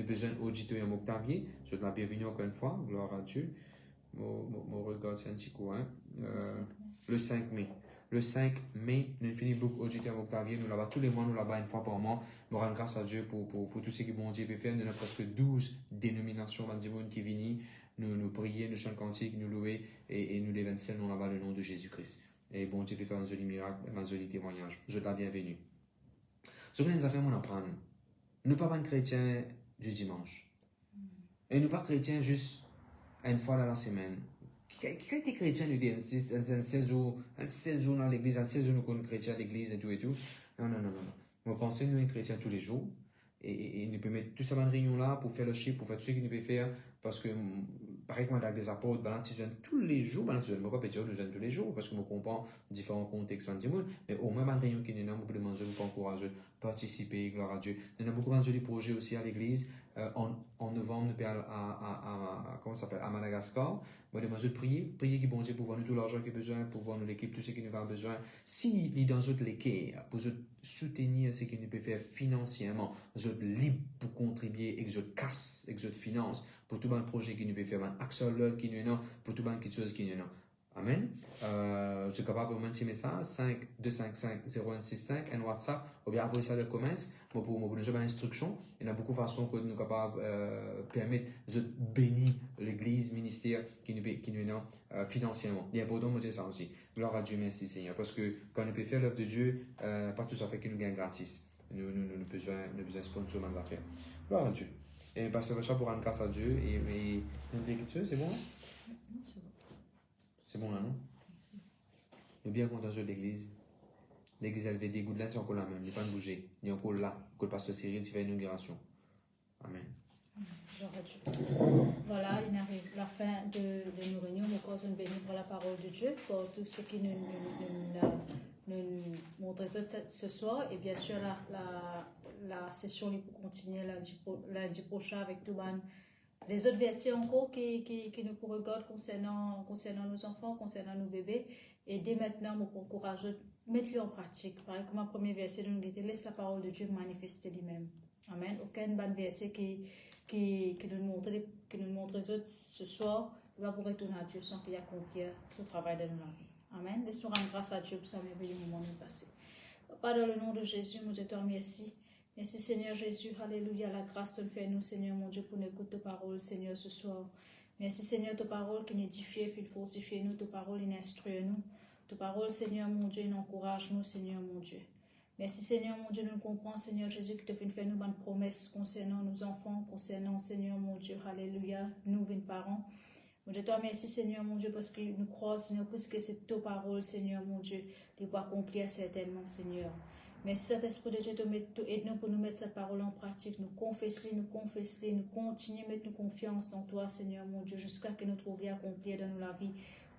besoin d'auditorium Octavier. Je te la bienvenue encore une fois. Gloire à Dieu. Mon regard, c'est un petit coup. Le 5 mai. Le 5 mai, nous finissons beaucoup auditorium Octavier. Nous là-bas tous les mois, nous là-bas une fois par mois. Nous rendons grâce à Dieu pour tout ce que bon Dieu peut faire. Nous avons presque 12 dénominations qui viennent. Nous prions, nous chantons cantiques, nous louons et nous les 27 nous là-bas le nom de Jésus-Christ. Et bon Dieu peut faire un joli miracle, un joli témoignage. Je te la bienvenue. Ce que nous avons fait, nous apprendre. Nous ne sommes pas chrétiens du dimanche. Et nous ne sommes pas chrétiens juste une fois dans la semaine. Qui a été chrétien, nous dit, un 16 jours dans l'église, un 16 jours nous sommes chrétiens à l'église et tout. Non. Nous pensons nous sommes chrétiens tous les jours. Et nous pouvons mettre tout ça dans une réunion là pour faire le chiffre, pour faire tout ce que nous pouvons faire. Parce que, pareil comme avec des apôtres, nous jeûnons tous les jours. Nous jeûnons pas tous les jours parce que nous comprenons différents contextes. Mais au moins, dans une réunion qui nous a beaucoup de manger, nous pouvons encourager, participer, gloire à Dieu. Nous avons beaucoup de projets aussi à l'église. En novembre, nous allons à Madagascar. Nous allons prier que bon Dieu pour voir nous tout l'argent qu'il a besoin, pour voir nous l'équipe, tout ce qu'il nous a besoin. Si il est dans notre l'équipe, pour soutenir ce qu'il nous peut faire financièrement, nous sommes libres pour contribuer, avec notre casse, avec notre finance, pour tout le projet qu'il nous peut faire, un axe love qui nous a, pour tout le chose qui nous a. Amen. Je suis capable de vous mettre un message 5-255-0165 un WhatsApp ou bien envoyer ça dans les comments pour nous donner une instruction. Il y a beaucoup de façons que nous sommes capables de permettre de bénir l'église, le ministère qui nous est financièrement. Il est important de dire ça aussi. Gloire à Dieu, merci Seigneur. Parce que quand nous pouvons faire l'œuvre de Dieu, pas tout ça fait que nous gagnons gratis. Nous avons besoin de sponsor dans nos affaires. Gloire à Dieu. Et Pasteur Vacha pour rendre grâce à Dieu et l'écriture, c'est bon? C'est bon. C'est bon là, non? Je suis bien content de l'église. L'église elle avait des gouttes là, c'est encore la même. Il n'est pas bougé. Il est encore là. Que le pasteur Cyril qui fait l'inauguration. Amen. Voilà, il arrive la fin de nos réunions. Nous causons béni pour la parole de Dieu, pour tout ce qui nous montre ce soir. Et bien sûr, la session pour continuer lundi prochain avec tout le monde. Les autres versets encore qui nous regardent concernant nos enfants, concernant nos bébés. Et dès maintenant, nous encourageons, mettez-le en pratique. Pareil comme un premier verset, nous disons, laisse la parole de Dieu manifester lui-même. Amen. Aucun bon verset qui nous montre les autres ce soir, va pour retourner à Dieu sans qu'il y ait accompli ce travail dans notre vie. Amen. Laissons rendre grâce à Dieu pour ça merveilleux moment nous passé. Papa, dans le nom de Jésus, nous te remercions. Merci Seigneur Jésus, alléluia, la grâce te fait nous Seigneur mon Dieu pour nous écouter ta parole Seigneur ce soir. Merci Seigneur ta parole qui nous édifie, qui fortifie nous, ta parole qui instruit nous, ta parole Seigneur mon Dieu, nous encourage nous Seigneur mon Dieu. Merci Seigneur mon Dieu, nous comprenons Seigneur Jésus qui te fait nous bonnes promesses concernant nos enfants, concernant Seigneur mon Dieu, alléluia, nous parents. Mon Dieu, toi merci Seigneur mon Dieu parce que nous croyons Seigneur, puisque c'est ta parole Seigneur mon Dieu, qui va accomplir certainement Seigneur. Merci Saint-Esprit de Dieu, aide-nous pour nous mettre cette parole en pratique. Nous confesser, nous continuer à mettre nos confiance dans toi, Seigneur mon Dieu, jusqu'à ce que nous trouvions accomplir dans la vie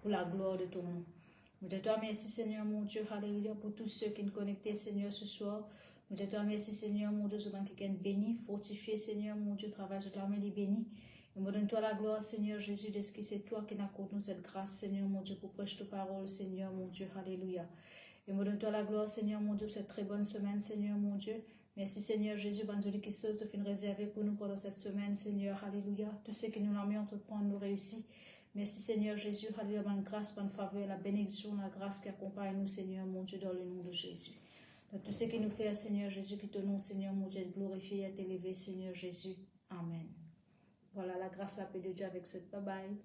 pour la gloire de ton nom. Nous te toi merci Seigneur mon Dieu, alléluia, pour tous ceux qui nous connectent, Seigneur, ce soir. Nous te toi merci Seigneur mon Dieu, ce qui est béni, fortifié, Seigneur mon Dieu, travail sur toi, mais les bénis. Et me donne-toi la gloire, Seigneur Jésus, de ce que c'est toi qui n'accordes nous cette grâce, Seigneur mon Dieu, pour prêcher ta parole, Seigneur mon Dieu, alléluia. Et me donne-toi la gloire, Seigneur mon Dieu, pour cette très bonne semaine, Seigneur mon Dieu. Merci, Seigneur Jésus, bonne jolie qui chose de fin réservée pour nous pendant cette semaine, Seigneur, alléluia. Tout ce que nous l'avons mis entreprendre, nous réussit. Merci, Seigneur Jésus, alléluia, bonne grâce, bonne faveur, la bénédiction, la grâce qui accompagne nous, Seigneur mon Dieu, dans le nom de Jésus. Dans tout ce que nous fait, Seigneur Jésus, qui te nom, Seigneur mon Dieu, glorifié et élevé, Seigneur Jésus. Amen. Voilà la grâce, la paix de Dieu avec ce. Bye bye.